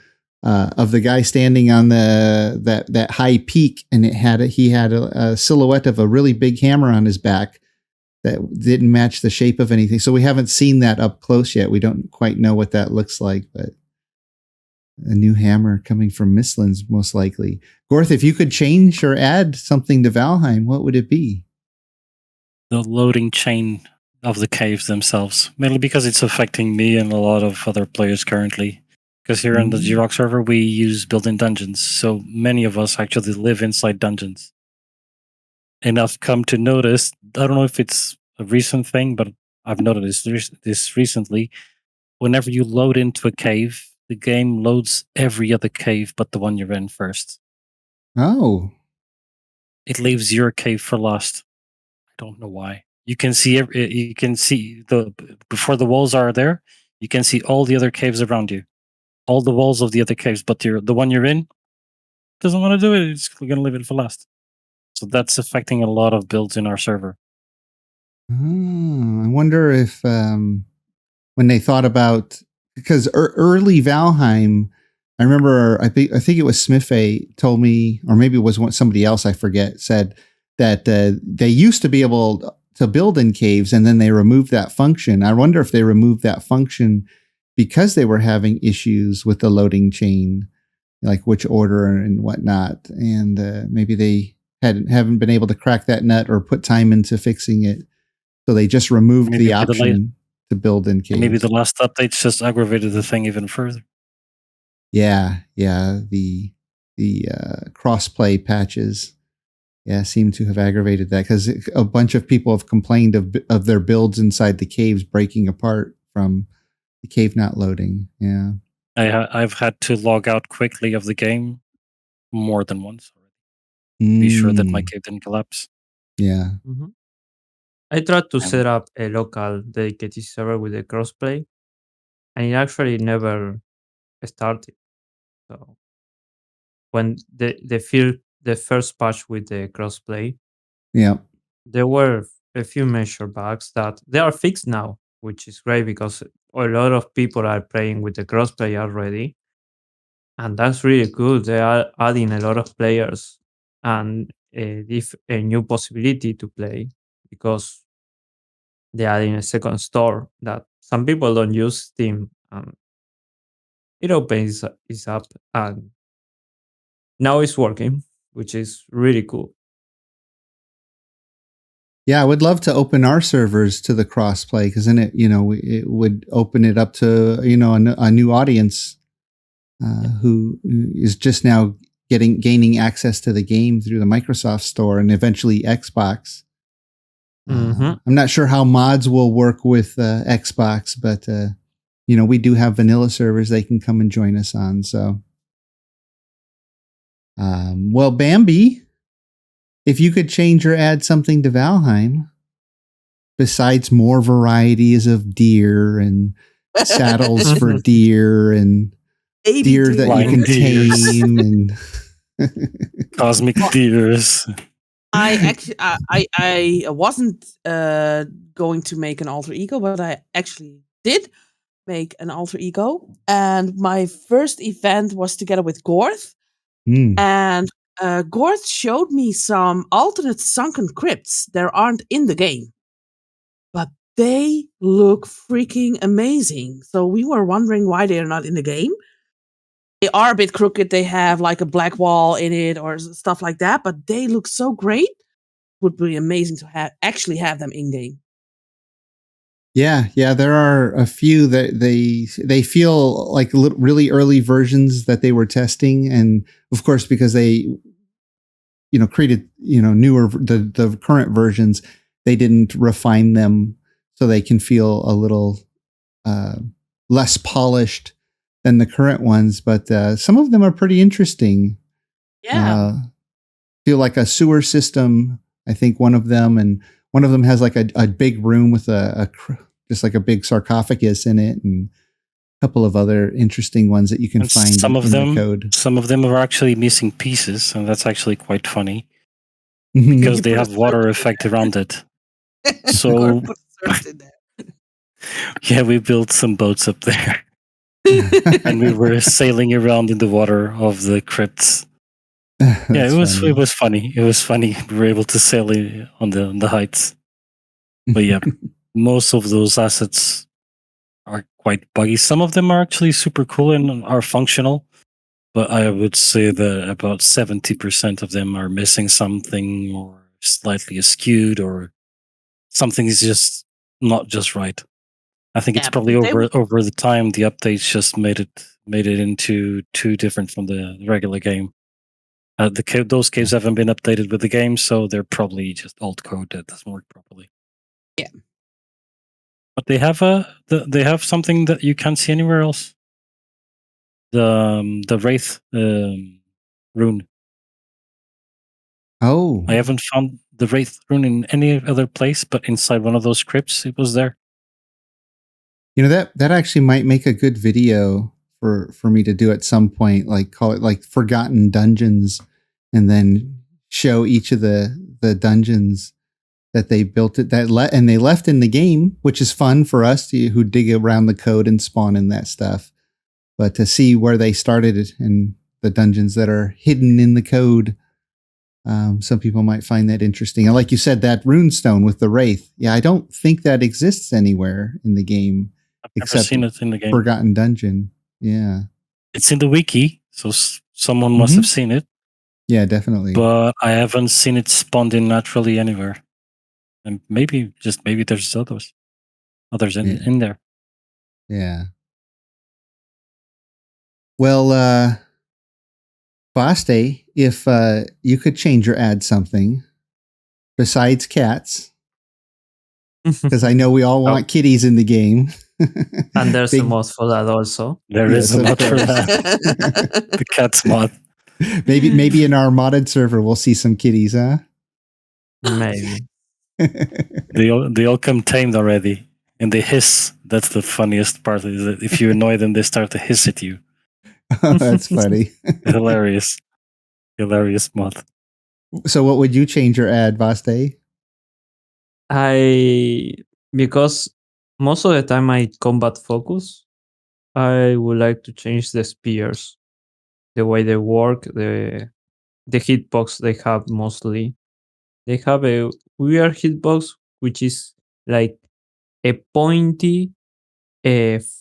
of the guy standing on that high peak, and he had a silhouette of a really big hammer on his back that didn't match the shape of anything. So we haven't seen that up close yet. We don't quite know what that looks like, but a new hammer coming from Mistlands, most likely. Gorth, if you could change or add something to Valheim, what would it be? The loading chain of the caves themselves, mainly because it's affecting me and a lot of other players currently. Because here in the Jiroc server, we use built-in dungeons, so many of us actually live inside dungeons. And I've come to notice, I don't know if it's a recent thing, but I've noticed this recently. Whenever you load into a cave, the game loads every other cave but the one you're in first. Oh. It leaves your cave for last. I don't know why. You can see before the walls are there, you can see all the other caves around you. All the walls of the other caves, but the one you're in doesn't want to do it. It's going to leave it for last. So that's affecting a lot of builds in our server. I wonder if when they thought about, because early Valheim, I remember I think it was Smithy told me, or maybe it was somebody else, I forget, said that they used to be able to build in caves, and then they removed that function. I wonder if they removed that function because they were having issues with the loading chain, like which order and whatnot, and maybe they haven't been able to crack that nut or put time into fixing it, so they just removed the option to build in caves. Maybe the last updates just aggravated the thing even further. Yeah, the crossplay patches. seem to have aggravated that because a bunch of people have complained of their builds inside the caves breaking apart from the cave not loading. Yeah. I've had to log out quickly of the game more than once already. Be sure that my cave didn't collapse. Yeah. Mhm. I tried to Um, set up a local dedicated server with the crossplay, and it actually never started. So when the first patch with the crossplay, Yeah. there were a few major bugs that they are fixed now, which is great because a lot of people are playing with the crossplay already, and that's really cool. They are adding a lot of players and a new possibility to play because they're adding a second store that some people don't use Steam. It opens is up and now it's working, which is really cool. Yeah, I would love to open our servers to the crossplay because then it would open it up to a new audience who is just now gaining access to the game through the Microsoft Store and eventually Xbox. I'm not sure how mods will work with Xbox, but we do have vanilla servers they can come and join us on. So, well, Bambi, if you could change or add something to Valheim besides more varieties of deer and saddles for deer and Baby deer that you can deers. tame and Cosmic deers. I actually, I wasn't going to make an alter ego, but I actually did make an alter ego, and my first event was together with Gorth, and Gorth showed me some alternate sunken crypts. There aren't in the game, but they look freaking amazing. So we were wondering why they're not in the game. They are a bit crooked. They have like a black wall in it or stuff like that, but they look so great. Would be amazing to actually have them in game. Yeah, there are a few that they feel like really early versions that they were testing, and of course because they created newer the current versions, they didn't refine them so they can feel a little less polished than the current ones, but some of them are pretty interesting. Yeah. Feel like a sewer system, I think one of them, and one of them has like a big room with just like a big sarcophagus in it, and a couple of other interesting ones that you can find in the code. Some of them are actually missing pieces, and that's actually quite funny because they have water effect around it. So yeah, we built some boats up there, and we were sailing around in the water of the crypts. Yeah, it was funny. It was funny. We were able to sail on the heights. But yeah, most of those assets are quite buggy. Some of them are actually super cool and are functional, but I would say that about 70% of them are missing something or slightly askewed or something is just not just right. I think it's probably over the time the updates just made it into too different from the regular game. Those caves haven't been updated with the game, so they're probably just old code that doesn't work properly. Yeah, but they have something that you can't see anywhere else. The Wraith Rune. Oh, I haven't found the Wraith Rune in any other place, but inside one of those crypts, it was there. That actually might make a good video for me to do at some point, like call it like Forgotten Dungeons, and then show each of the dungeons that they built it and they left in the game, which is fun for us who dig around the code and spawn in that stuff. But to see where they started it and the dungeons that are hidden in the code, some people might find that interesting. And like you said, that runestone with the Wraith, yeah, I don't think that exists anywhere in the game. I've never seen it in the game. Forgotten Dungeon. Yeah. It's in the wiki, so someone must have seen it. Yeah, definitely. But I haven't seen it spawned in naturally anywhere. And maybe there's others in there. Yeah. Well, Baste, if you could change or add something besides cats, because I know we all want kitties in the game. And there's a Big- mod for that also. There is Yes, a of mod for course. that. The cats mod. maybe in our modded server we'll see some kitties, huh? Maybe. They all come tamed already, and they hiss. That's the funniest part. Is that if you annoy them, they start to hiss at you. Oh, that's funny. Hilarious, hilarious mod. So what would you change or add, Baste? Because most of the time I combat focus, I would like to change the spears, the way they work, the hitbox they have mostly. They have a weird hitbox which is like a pointy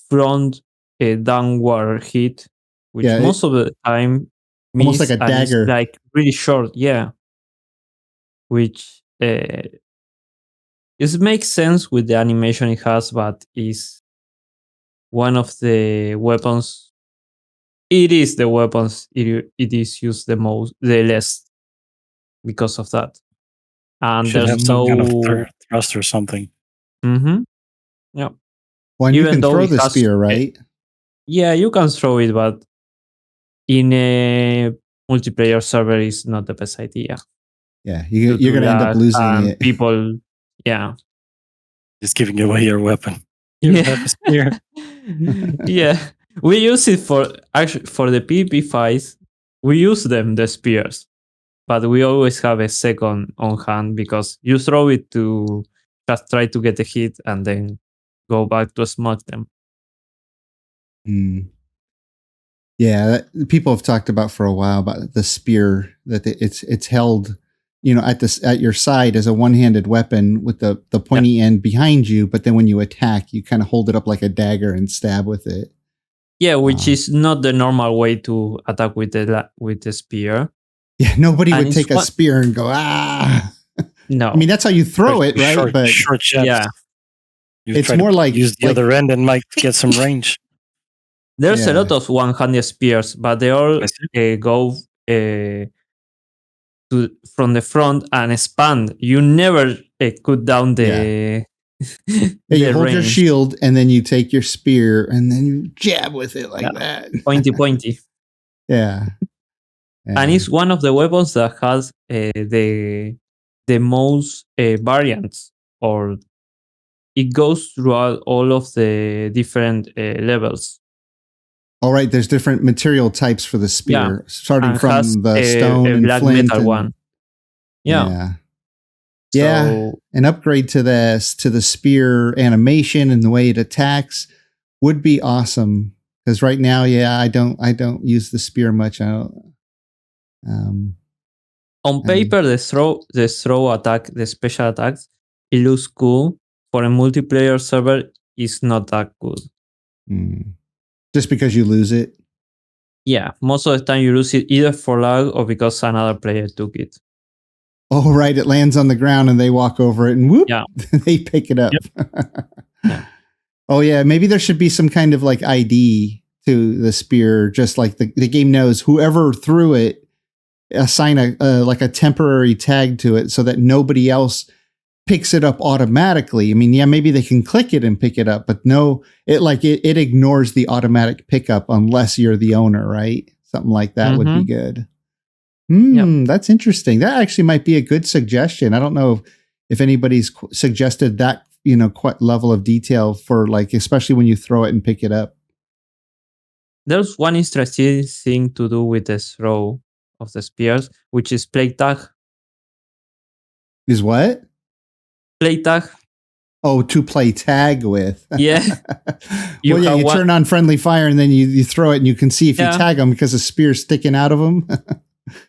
front downward hit, which Yeah, most of the time almost miss like a and is dagger. like really short, yeah. Which it makes sense with the animation it has, but is one of the weapons. It is the weapons it is used the less because of that. And Should there's have some kind of no. thrust or something. Mm-hmm. Yeah. Well, and you Even can though throw it the has spear, right? Yeah, you can throw it, but in a multiplayer server is not the best idea. Yeah, Due you're to going to end up lag losing and it. people, yeah. Just giving away your weapon. You have a spear. Yeah. We use it for the PvP fights. We use the spears, but we always have a second on hand because you throw it to just try to get a hit and then go back to smoke them. Mm. Yeah, people have talked about for a while about the spear, that it's held, at your side as a one-handed weapon with the pointy end behind you, but then when you attack, you kind of hold it up like a dagger and stab with it. Yeah, which is not the normal way to attack with the spear. Yeah, nobody And would take a spear and go, ah. No. I mean, that's how you throw it, right? But short jabs. Yeah. It's more like use the other end and might get some range. There's a lot of one-handed spears, but they all go from the front and expand. You never cut down the you hold range. your shield and then you take your spear and then you jab with it like that. Pointy. Yeah. And it's one of the weapons that has the most variants, or it goes throughout all of the different levels. All right, there's different material types for the spear, starting and from the stone and black flint metal one. Yeah. So, an upgrade to the spear animation and the way it attacks would be awesome. Because right now, I don't use the spear much. on paper, the throw attack, the special attacks, it looks cool. For a multiplayer server, it's not that good. Just because you lose it? Yeah, most of the time you lose it either for lag or because another player took it. Oh, right. It lands on the ground and they walk over it and whoop, they pick it up. Yeah. Oh, yeah. Maybe there should be some kind of like ID to the spear, just like the game knows whoever threw it, assign a temporary tag to it so that nobody else picks it up automatically. I mean, maybe they can click it and pick it up, but no, it ignores the automatic pickup unless you're the owner, right? Something like that would be good. That's interesting. That actually might be a good suggestion. I don't know if anybody's suggested that, quite level of detail for especially when you throw it and pick it up. There's one interesting thing to do with the throw of the spears, which is play tag. Is what? Play tag. Oh, to play tag with. Yeah. You turn on friendly fire and then you throw it and you can see if you tag them because the spear's sticking out of them.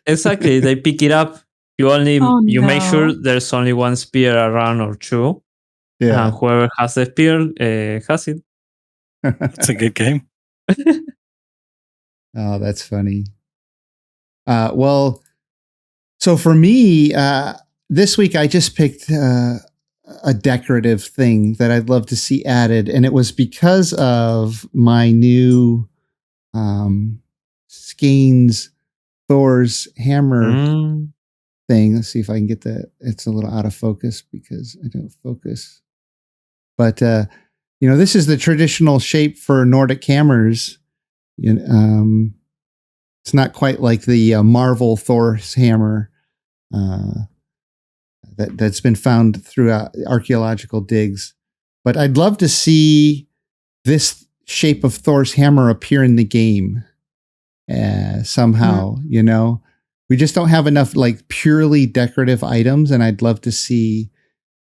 Exactly. They pick it up. You make sure there's only one spear around or two. Yeah. And whoever has the spear has it. That's a good game. Oh, that's funny. Well, so for me, this week I just picked a decorative thing that I'd love to see added, and it was because of my new Skeins Thor's hammer Mm. thing. Let's see if I can get that. It's a little out of focus because I don't focus. But this is the traditional shape for Nordic hammers. It's not quite like the Marvel Thor's hammer that's been found throughout archaeological digs. But I'd love to see this shape of Thor's hammer appear in the game somehow. We just don't have enough like purely decorative items, and I'd love to see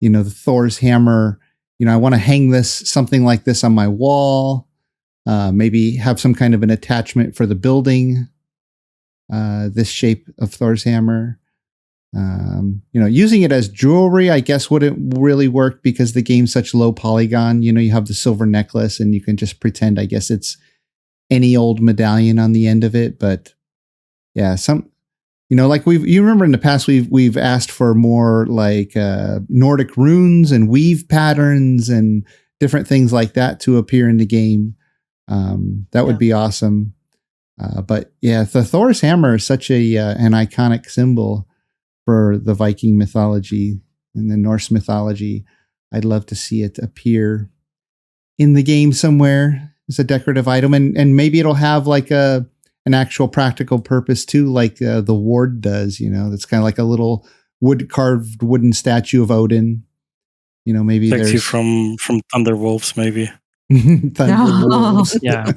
the Thor's hammer. I want to hang something like this on my wall. Maybe have some kind of an attachment for the building. This shape of Thor's hammer. Using it as jewelry, I guess wouldn't really work because the game's such low polygon. You have the silver necklace and you can just pretend, I guess it's any old medallion on the end of it. But yeah, like you remember in the past, we've asked for more like Nordic runes and weave patterns and different things like that to appear in the game. That would be awesome. But yeah, the Thor's hammer is such an iconic symbol for the Viking mythology and the Norse mythology. I'd love to see it appear in the game somewhere as a decorative item, and maybe it'll have like an actual practical purpose too, like the ward does. That's kind of like a little carved wooden statue of Odin. Maybe Protects you from thunder wolves, maybe. Thunder wolves. Yeah.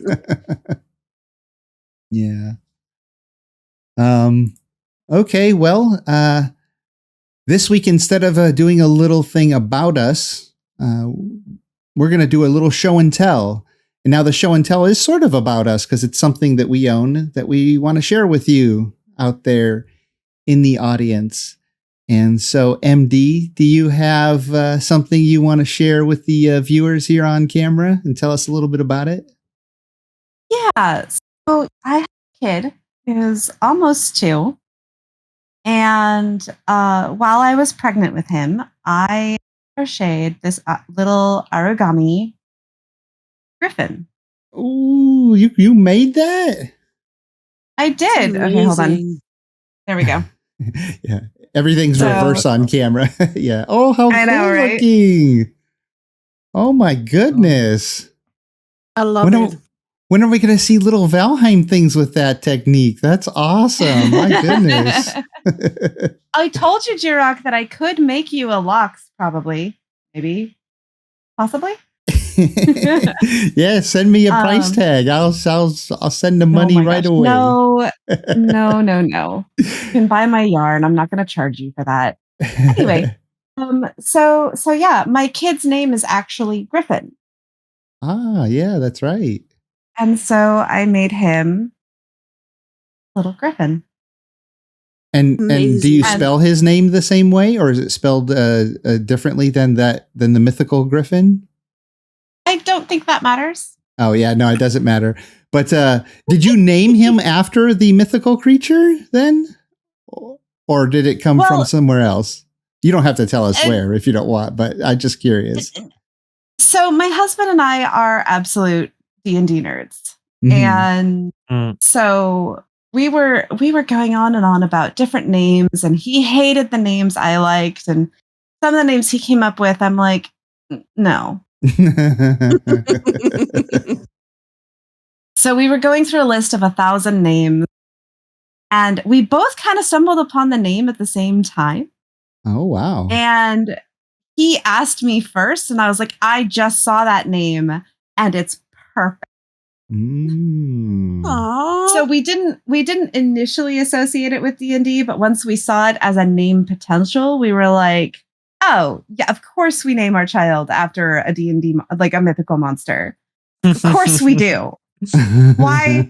Yeah. Okay, well, this week, instead of doing a little thing about us, we're going to do a little show and tell. And now the show and tell is sort of about us because it's something that we own that we want to share with you out there in the audience. And so, MD, do you have something you want to share with the viewers here on camera and tell us a little bit about it? Yeah. So I have a kid who's almost 2. And while I was pregnant with him, I crocheted this little origami griffin. Ooh, you made that? I did. Okay, hold on. There we go. Yeah, everything's reverse on camera. Yeah. Oh, how I know, cool right? looking! Oh my goodness! I love it. When are we going to see little Valheim things with that technique? That's awesome! My goodness. I told you, Jiroc, that I could make you a Lox, probably, maybe, possibly. Yeah, send me a price tag. I'll send the money right away. No. You can buy my yarn. I'm not going to charge you for that. Anyway, so yeah, my kid's name is actually Griffin. Ah, yeah, that's right. And so I made him Little Griffin. And do you spell his name the same way, or is it spelled differently than the mythical Griffin? I don't think that matters. Oh yeah, no, it doesn't matter. But did you name him after the mythical creature then, or did it come from somewhere else? You don't have to tell us where if you don't want, but I'm just curious. So my husband and I are absolute D&D nerds, and so we were going on and on about different names, and he hated the names I liked, and some of the names he came up with, I'm like, no. So we were going through a list of 1,000 names, and we both kind of stumbled upon the name at the same time. Oh, wow. And he asked me first, and I was like, I just saw that name, and it's perfect. So we didn't initially associate it with D&D, but once we saw it as a name potential, we were like, oh, yeah, of course we name our child after a D&D, like a mythical monster. Of course we do. Why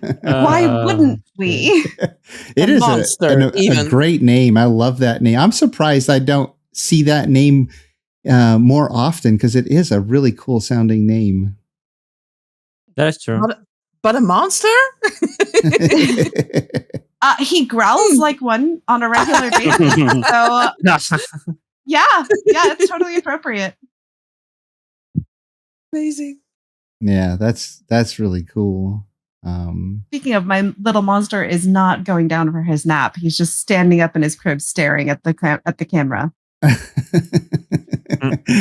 wouldn't we? It is a great name. I love that name. I'm surprised I don't see that name more often because it is a really cool sounding name. That's true. But a monster? He growls like one on a regular basis. So yeah, it's totally appropriate. Amazing. Yeah, that's really cool. Speaking of, my little monster is not going down for his nap. He's just standing up in his crib, staring at the camera.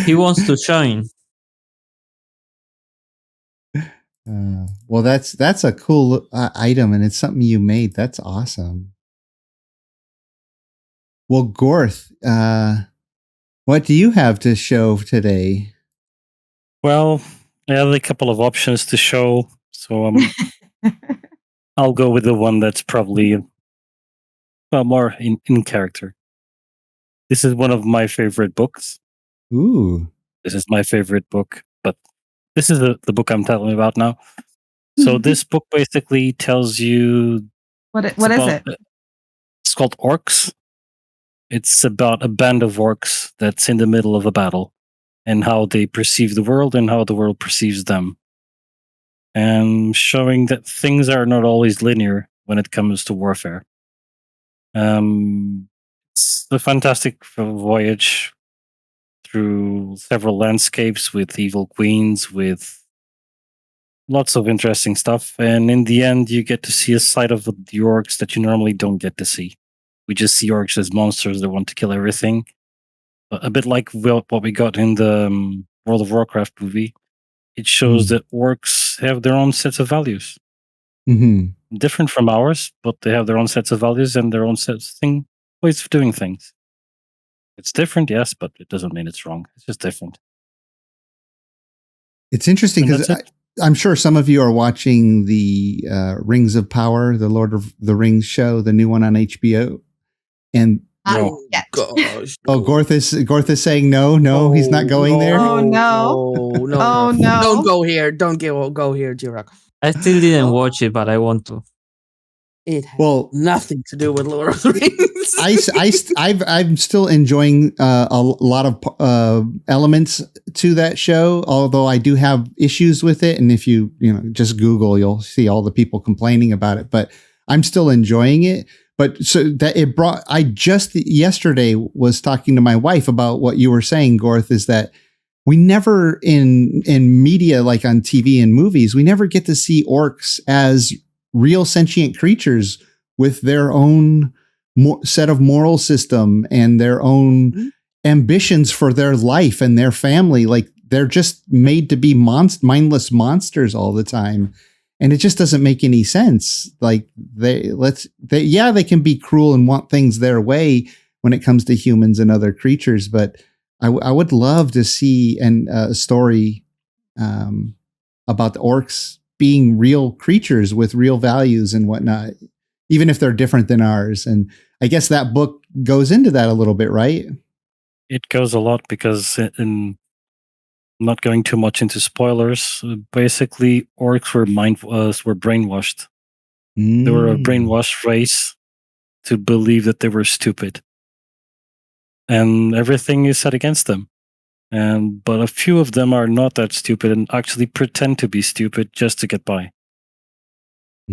He wants to shine. Well, that's a cool item, and it's something you made. That's awesome. Well, Gorth, what do you have to show today? Well, I have a couple of options to show, so I'll go with the one that's probably more in character. This is one of my favorite books. Ooh. This is my favorite book, but this is the book I'm telling about now. So this book basically tells you... What is it? It's called Orcs. It's about a band of orcs that's in the middle of a battle, and how they perceive the world and how the world perceives them. And showing that things are not always linear when it comes to warfare. It's a fantastic voyage through several landscapes with evil queens, with lots of interesting stuff. And in the end, you get to see a side of the orcs that you normally don't get to see. We just see orcs as monsters that want to kill everything. A bit like what we got in the World of Warcraft movie. It shows that orcs have their own sets of values. Mm-hmm. Different from ours, but they have their own sets of values and their own ways of doing things. It's different, yes, but it doesn't mean it's wrong. It's just different. It's interesting because I'm sure some of you are watching the Rings of Power, the Lord of the Rings show, the new one on HBO. And gosh. Oh, Gorth is saying no, he's not going there. Oh no. Oh no! Don't go here. Don't go here, Jiroc. I still didn't watch it, but I want to. It has nothing to do with Lord of the Rings. I'm still enjoying a lot of elements to that show, although I do have issues with it. And if you just Google, you'll see all the people complaining about it. But I'm still enjoying it. But so that it brought, I just yesterday was talking to my wife about what you were saying, Gorth, is that we never in media, like on TV and movies, we never get to see orcs as real sentient creatures with their own set of moral system and their own ambitions for their life and their family. Like they're just made to be mindless monsters all the time. And it just doesn't make any sense. Like they can be cruel and want things their way when it comes to humans and other creatures. But I would love to see a story about the orcs being real creatures with real values and whatnot, even if they're different than ours. And I guess that book goes into that a little bit, right? It goes a lot because in not going too much into spoilers, basically orcs were brainwashed. They were a brainwashed race to believe that they were stupid. And everything is set against them. But a few of them are not that stupid and actually pretend to be stupid just to get by.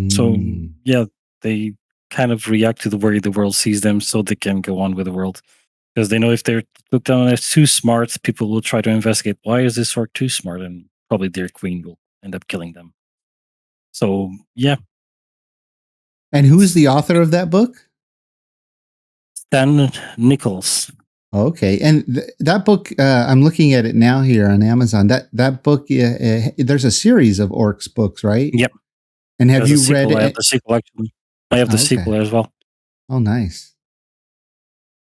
So, yeah, they kind of react to the way the world sees them so they can go on with the world. Because they know if they're looked down as too smart, people will try to investigate, why is this orc too smart? And probably their queen will end up killing them. So, yeah. And who's the author of that book? Stan Nichols. Okay, and that book, I'm looking at it now here on Amazon. That book, there's a series of orcs books, right? Yep. And have you read it? I have the sequel, actually. I have the sequel as well. Oh, nice.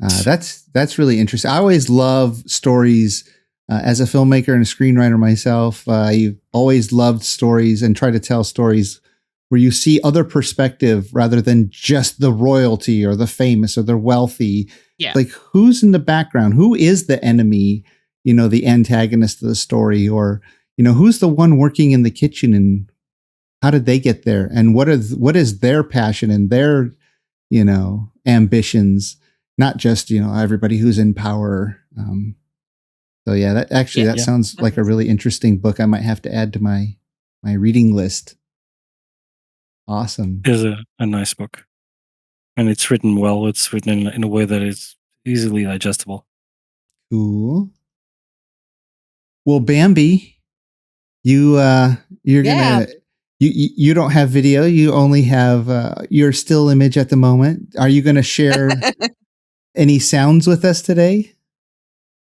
That's really interesting. I always love stories. As a filmmaker and a screenwriter myself, I've always loved stories and try to tell stories where you see other perspective rather than just the royalty or the famous or the wealthy. Yeah. Like who's in the background? Who is the enemy? The antagonist of the story, or who's the one working in the kitchen, and how did they get there? And what is their passion and their ambitions? Not just everybody who's in power. So yeah, that sounds like a really interesting book. I might have to add to my reading list. Awesome. It is a nice book. And it's written well. It's written in a way that is easily digestible. Cool. Well, Bambi, you're gonna You don't have video. You only have your still image at the moment. Are you going to share any sounds with us today?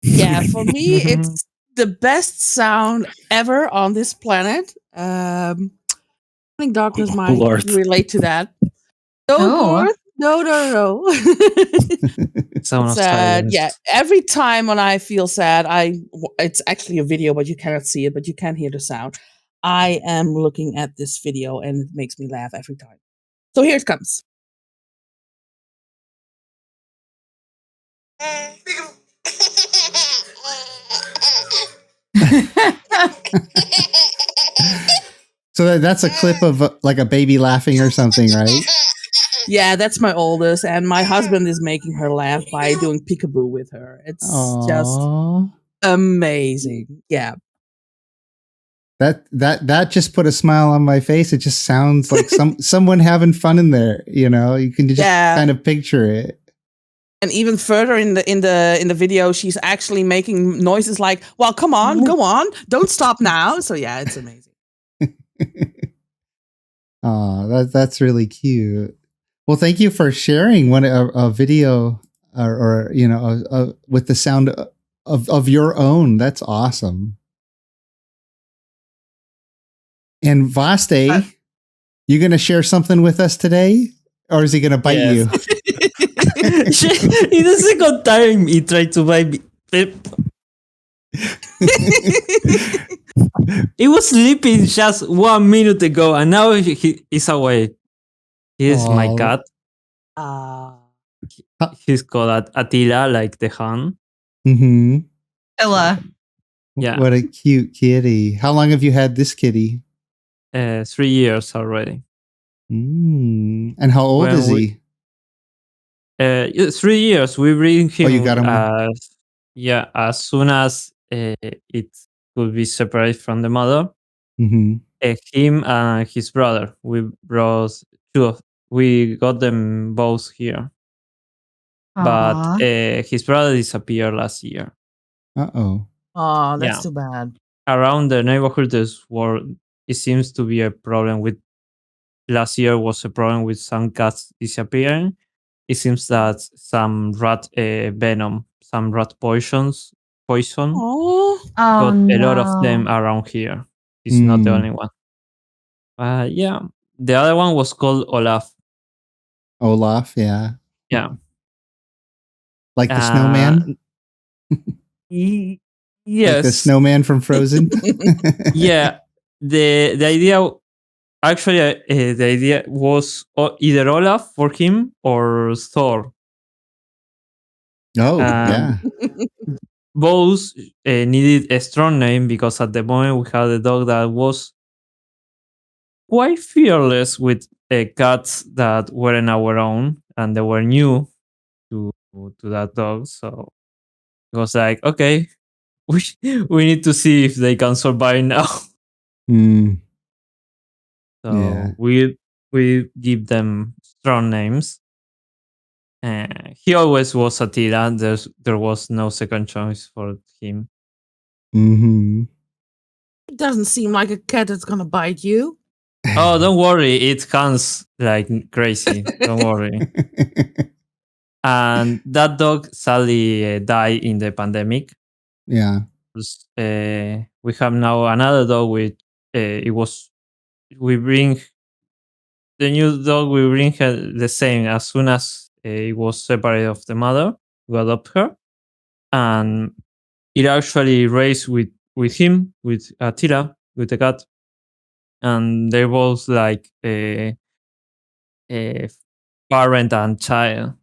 Yeah, for me, it's the best sound ever on this planet. I think darkness might Lord. relate to that. No, Oh. Lord. No. Sound of It's, silence. yeah, every time when I feel sad, it's actually a video, but you cannot see it, but you can hear the sound. I am looking at this video and it makes me laugh every time. So here it comes. So that's a clip of like a baby laughing or something, right? Yeah, that's my oldest, and my husband is making her laugh by doing peekaboo with her. It's just Aww. amazing. Yeah. That just put a smile on my face. It just sounds like someone having fun in there. You know, you can just kind of picture it. And even further in the video, she's actually making noises like, "Well, come on, go on, don't stop now." So yeah, it's amazing. Oh, that's really cute. Well, thank you for sharing a video or you know with the sound of your own. That's awesome. And Vaste, you gonna share something with us today, or is he gonna bite you? In the second time, he tried to bite me. He was sleeping just 1 minute ago, and now he's away. He is my cat. He's called Attila, like the Han. Mm-hmm. Illa. Yeah. What a cute kitty. How long have you had this kitty? 3 years already. And how old is he? 3 years. We bring him. Oh, you got him. As soon as it could be separated from the mother. Mm-hmm. Him and his brother. We brought two of. We got them both here. But his brother disappeared last year. Uh-oh. Oh, that's too bad. Around the neighborhood, it seems to be a problem with. Last year was a problem with some cats disappearing. It seems that some rat venom, some rat poison Oh, got a lot of them around here. It's not the only one. Yeah. The other one was called Olaf. Olaf, yeah. Yeah. Like the snowman? Yes. Like the snowman from Frozen? Yeah. The idea, actually, the idea was either Olaf for him or Thor. Oh, yeah. Both needed a strong name because at the moment we had a dog that was quite fearless with cats that weren't our own and they were new to that dog. So it was like, okay, we need to see if they can survive now. So we give them strong names. He always was Attila. There was no second choice for him. Mm-hmm. it doesn't seem like a cat that's gonna bite you. Oh, don't worry. It comes like crazy. Don't worry. And that dog sadly died in the pandemic. Yeah. We have now another dog with we bring the new dog, we bring her the same as soon as it was separated of the mother. We adopt her. And it actually raised with him, with Attila, with the cat. And they're both like a parent and child.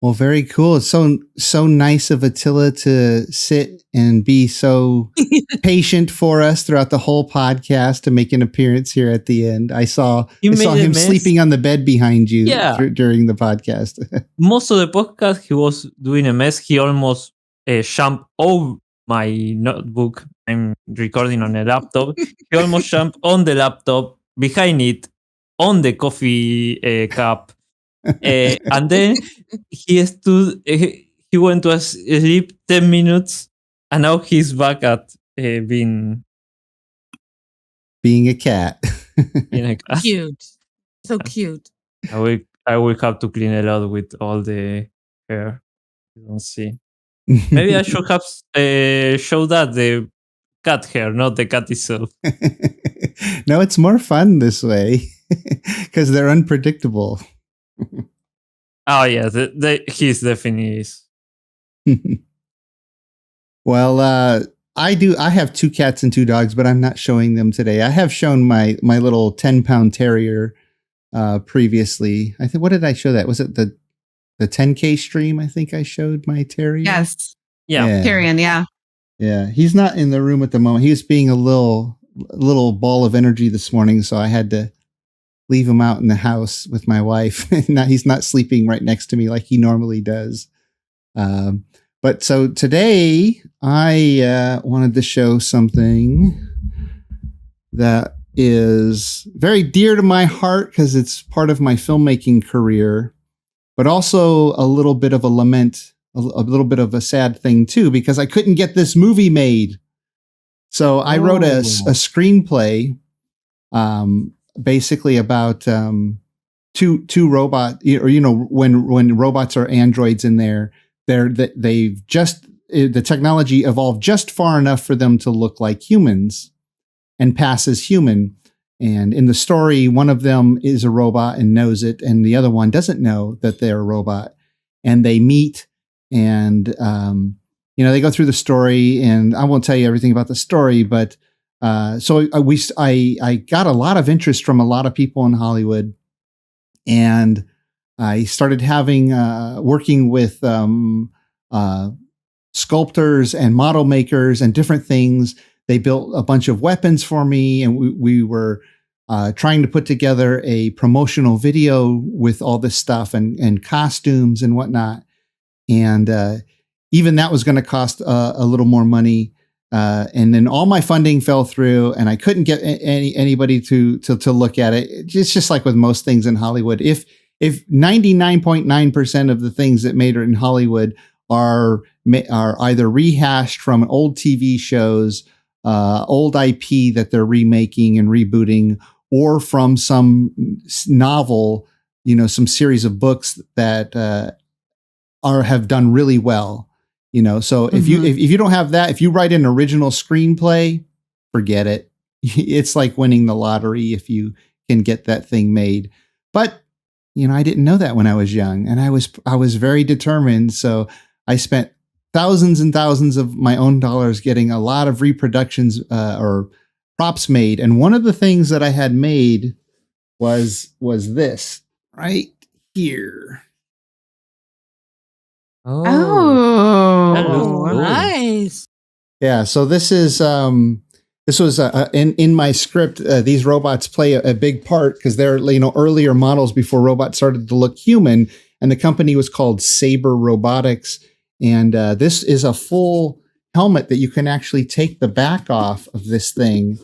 Well, very cool. It's so nice of Attila to sit and be so patient for us throughout the whole podcast to make an appearance here at the end. I saw him sleeping on the bed behind you during the podcast. Most of the podcast, he was doing a mess. He almost jumped over my notebook. I'm recording on a laptop. He almost jumped on the laptop, behind it, on the coffee cup. And then he stood. He went to sleep 10 minutes, and now he's back at being Being a cat. a cat. Cute. So cute. I will have to clean a lot with all the hair. You don't see. Maybe I should have show that the cat hair, not the cat itself. No, it's more fun this way because they're unpredictable. Oh yeah, he's definitely is. Well, I have 2 cats and 2 dogs, but I'm not showing them today. I have shown my little 10-pound terrier previously. I think, what did I show that? Was it the 10K stream? I think I showed my terrier. Yes. Yeah. Tyrion, yeah. Yeah, he's not in the room at the moment. He was being a little ball of energy this morning, so I had to leave him out in the house with my wife. Now he's not sleeping right next to me like he normally does. But so today I wanted to show something that is very dear to my heart because it's part of my filmmaking career, but also a little bit of a lament, a little bit of a sad thing too, because I couldn't get this movie made. So I wrote a screenplay, basically about two robot, when robots or androids in there, they've just, the technology evolved just far enough for them to look like humans and pass as human. And in the story, one of them is a robot and knows it, and the other one doesn't know that they're a robot. And they meet, and they go through the story. And I won't tell you everything about the story, but so I got a lot of interest from a lot of people in Hollywood, and I started working with sculptors and model makers and different things. They built a bunch of weapons for me, and we were trying to put together a promotional video with all this stuff and costumes and whatnot. And even that was going to cost a little more money. And then all my funding fell through, and I couldn't get anybody to look at it. It's just like with most things in Hollywood. If 99.9% of the things that made it in Hollywood are either rehashed from old TV shows, old IP that they're remaking and rebooting, or from some novel, some series of books that have done really well, So if you don't have that, if you write an original screenplay, forget it. It's like winning the lottery if you can get that thing made. But I didn't know that when I was young, and I was very determined. So I spent thousands and thousands of my own dollars getting a lot of reproductions or props made. And one of the things that I had made was this right here. Oh, Nice. Yeah. So this was in my script. These robots play a big part because they're earlier models before robots started to look human, and the company was called Saber Robotics. And this is a full helmet that you can actually take the back off of this thing,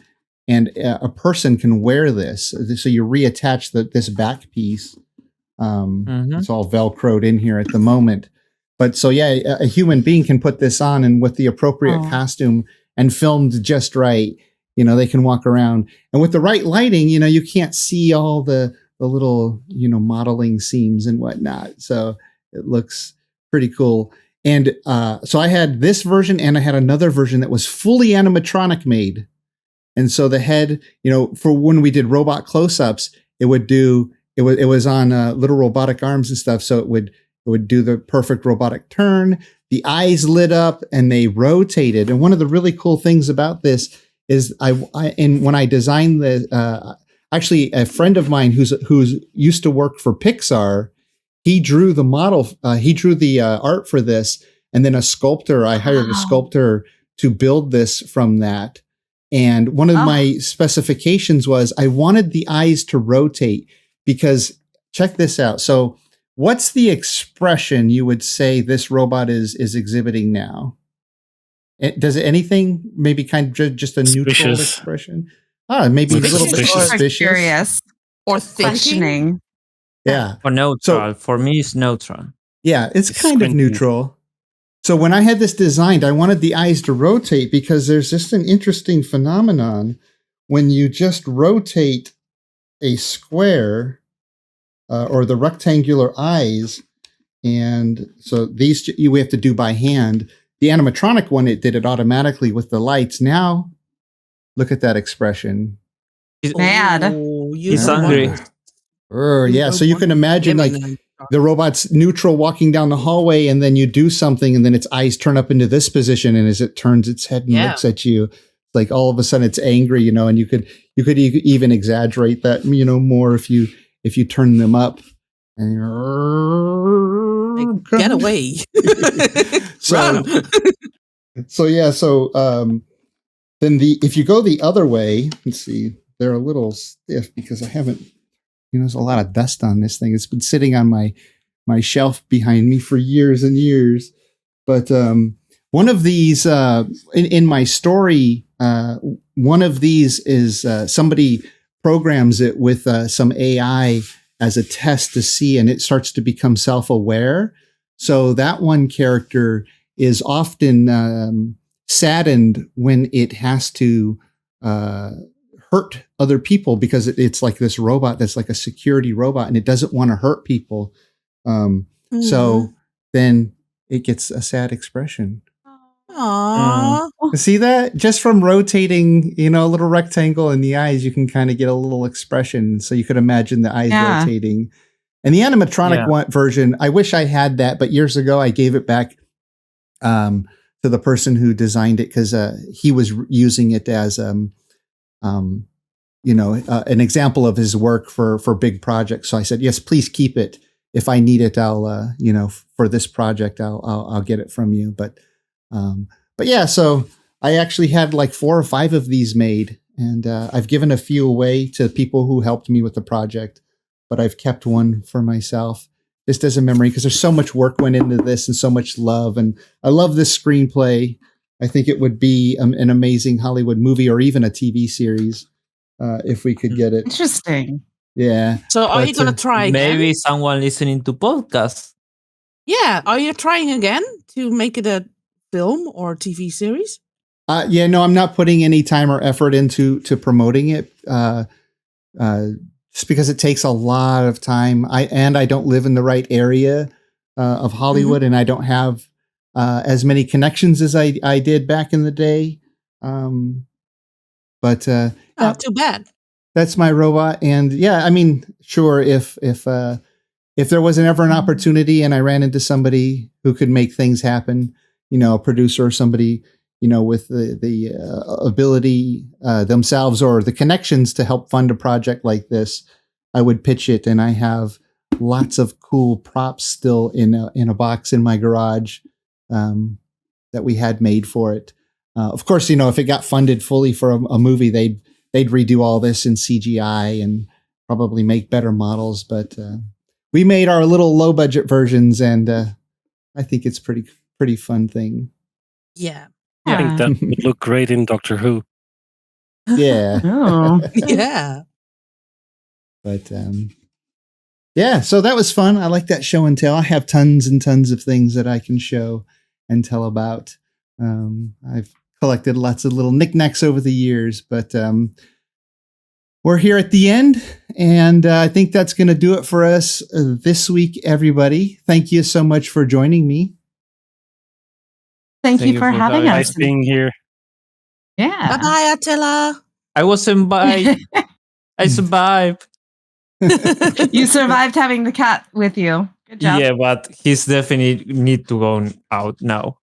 and a person can wear this. So you reattach this back piece. It's all Velcroed in here at the moment. But so, yeah, a human being can put this on, and with the appropriate costume and filmed just right, they can walk around. And with the right lighting, you can't see all the little, modeling seams and whatnot. So it looks pretty cool. And so I had this version, and I had another version that was fully animatronic made. And so the head, for when we did robot close-ups, it was on little robotic arms and stuff. So it would do the perfect robotic turn. The eyes lit up and they rotated. And one of the really cool things about this is when I designed actually a friend of mine who's used to work for Pixar, he drew the model, he drew the art for this. And then I hired a sculptor to build this from that. And one of my specifications was I wanted the eyes to rotate, because check this out. So what's the expression you would say this robot is exhibiting now? Does it anything? Maybe kind of just a neutral expression? Maybe a little bit suspicious. Curious. Or questioning. Yeah. Or neutral. For me, it's neutral. Yeah, it's kind of neutral. So when I had this designed, I wanted the eyes to rotate because there's just an interesting phenomenon when you just rotate a square or the rectangular eyes. And so these we have to do by hand. The animatronic one, it did it automatically with the lights. Now, look at that expression. Mad. He's hungry. Yeah, so you can imagine like the robot's neutral walking down the hallway, and then you do something, and then its eyes turn up into this position, and as it turns its head and looks at you, like all of a sudden it's angry, and you could even exaggerate that, more if you turn them up. And you're Get away. so then if you go the other way, let's see, they're a little stiff because I haven't, there's a lot of dust on this thing. It's been sitting on my shelf behind me for years and years. But one of these in my story, one of these is somebody programs it with some AI as a test to see, and it starts to become self-aware. So that one character is often saddened when it has to hurt other people because it's like this robot that's like a security robot, and it doesn't want to hurt people. So then it gets a sad expression. Aww. See that? Just from rotating, a little rectangle in the eyes, you can kind of get a little expression. So you could imagine the eyes rotating. And the animatronic version, I wish I had that, but years ago I gave it back to the person who designed it because he was using it as an example of his work for big projects. So I said, yes, please keep it. If I need it, I'll for this project, I'll get it from you. But yeah, so I actually had like 4 or 5 of these made, and I've given a few away to people who helped me with the project, but I've kept one for myself just as a memory because there's so much work went into this and so much love. And I love this screenplay. I think it would be an amazing Hollywood movie or even a TV series if we could get it. Interesting. Yeah. So are you going to try again? Maybe someone listening to podcasts. Yeah. Are you trying again to make it a film or TV series? No, I'm not putting any time or effort into promoting it. Just because it takes a lot of time. I don't live in the right area of Hollywood, and I don't have as many connections as I did back in the day. But too bad. That's my robot, and yeah, I mean, sure, if there wasn't ever an opportunity and I ran into somebody who could make things happen, a producer or somebody, with the ability themselves or the connections to help fund a project like this, I would pitch it. And I have lots of cool props still in a box in my garage that we had made for it. Of course, if it got funded fully for a movie, they'd redo all this in CGI and probably make better models. But we made our little low budget versions, and I think it's pretty fun thing. Yeah. I think that would look great in Doctor Who. Yeah. Yeah. But yeah, so that was fun. I like that show and tell. I have tons and tons of things that I can show and tell about. I've collected lots of little knickknacks over the years, but we're here at the end, and I think that's going to do it for us this week, everybody. Thank you so much for joining me. Thank you for having us. Nice being here. Yeah. Bye-bye, Attila. I wasn't by. I survived. You survived having the cat with you. Good job. Yeah, but he's definitely need to go out now.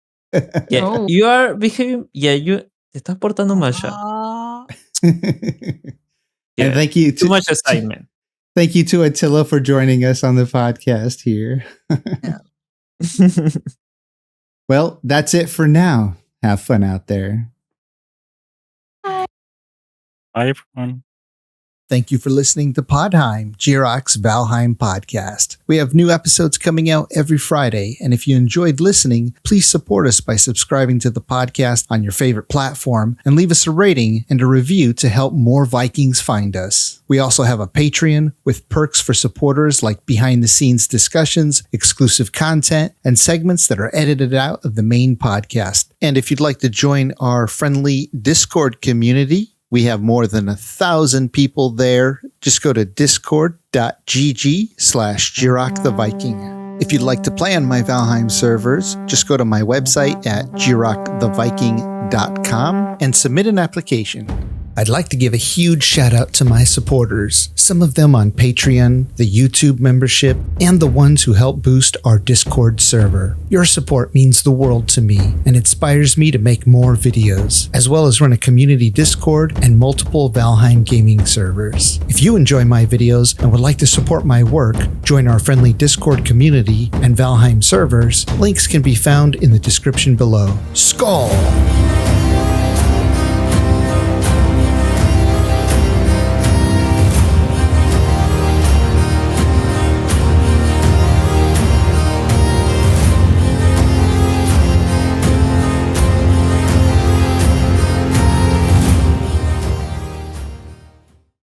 Yeah, Oh. you are behaving. Yeah, you te estás portando mal ya. And thank you too much excitement. Thank you to Attila for joining us on the podcast here. Well, that's it for now. Have fun out there. Bye, everyone. Thank you for listening to Podheim, Jiroc's Valheim podcast. We have new episodes coming out every Friday, and if you enjoyed listening, please support us by subscribing to the podcast on your favorite platform and leave us a rating and a review to help more Vikings find us. We also have a Patreon with perks for supporters like behind-the-scenes discussions, exclusive content, and segments that are edited out of the main podcast. And if you'd like to join our friendly Discord community, we have more than 1,000 people there. Just go to discord.gg/Jiroc the Viking. If you'd like to play on my Valheim servers, just go to my website at jiroctheviking.com and submit an application. I'd like to give a huge shout out to my supporters, some of them on Patreon, the YouTube membership, and the ones who help boost our Discord server. Your support means the world to me and inspires me to make more videos, as well as run a community Discord and multiple Valheim gaming servers. If you enjoy my videos and would like to support my work, join our friendly Discord community and Valheim servers. Links can be found in the description below. Skål!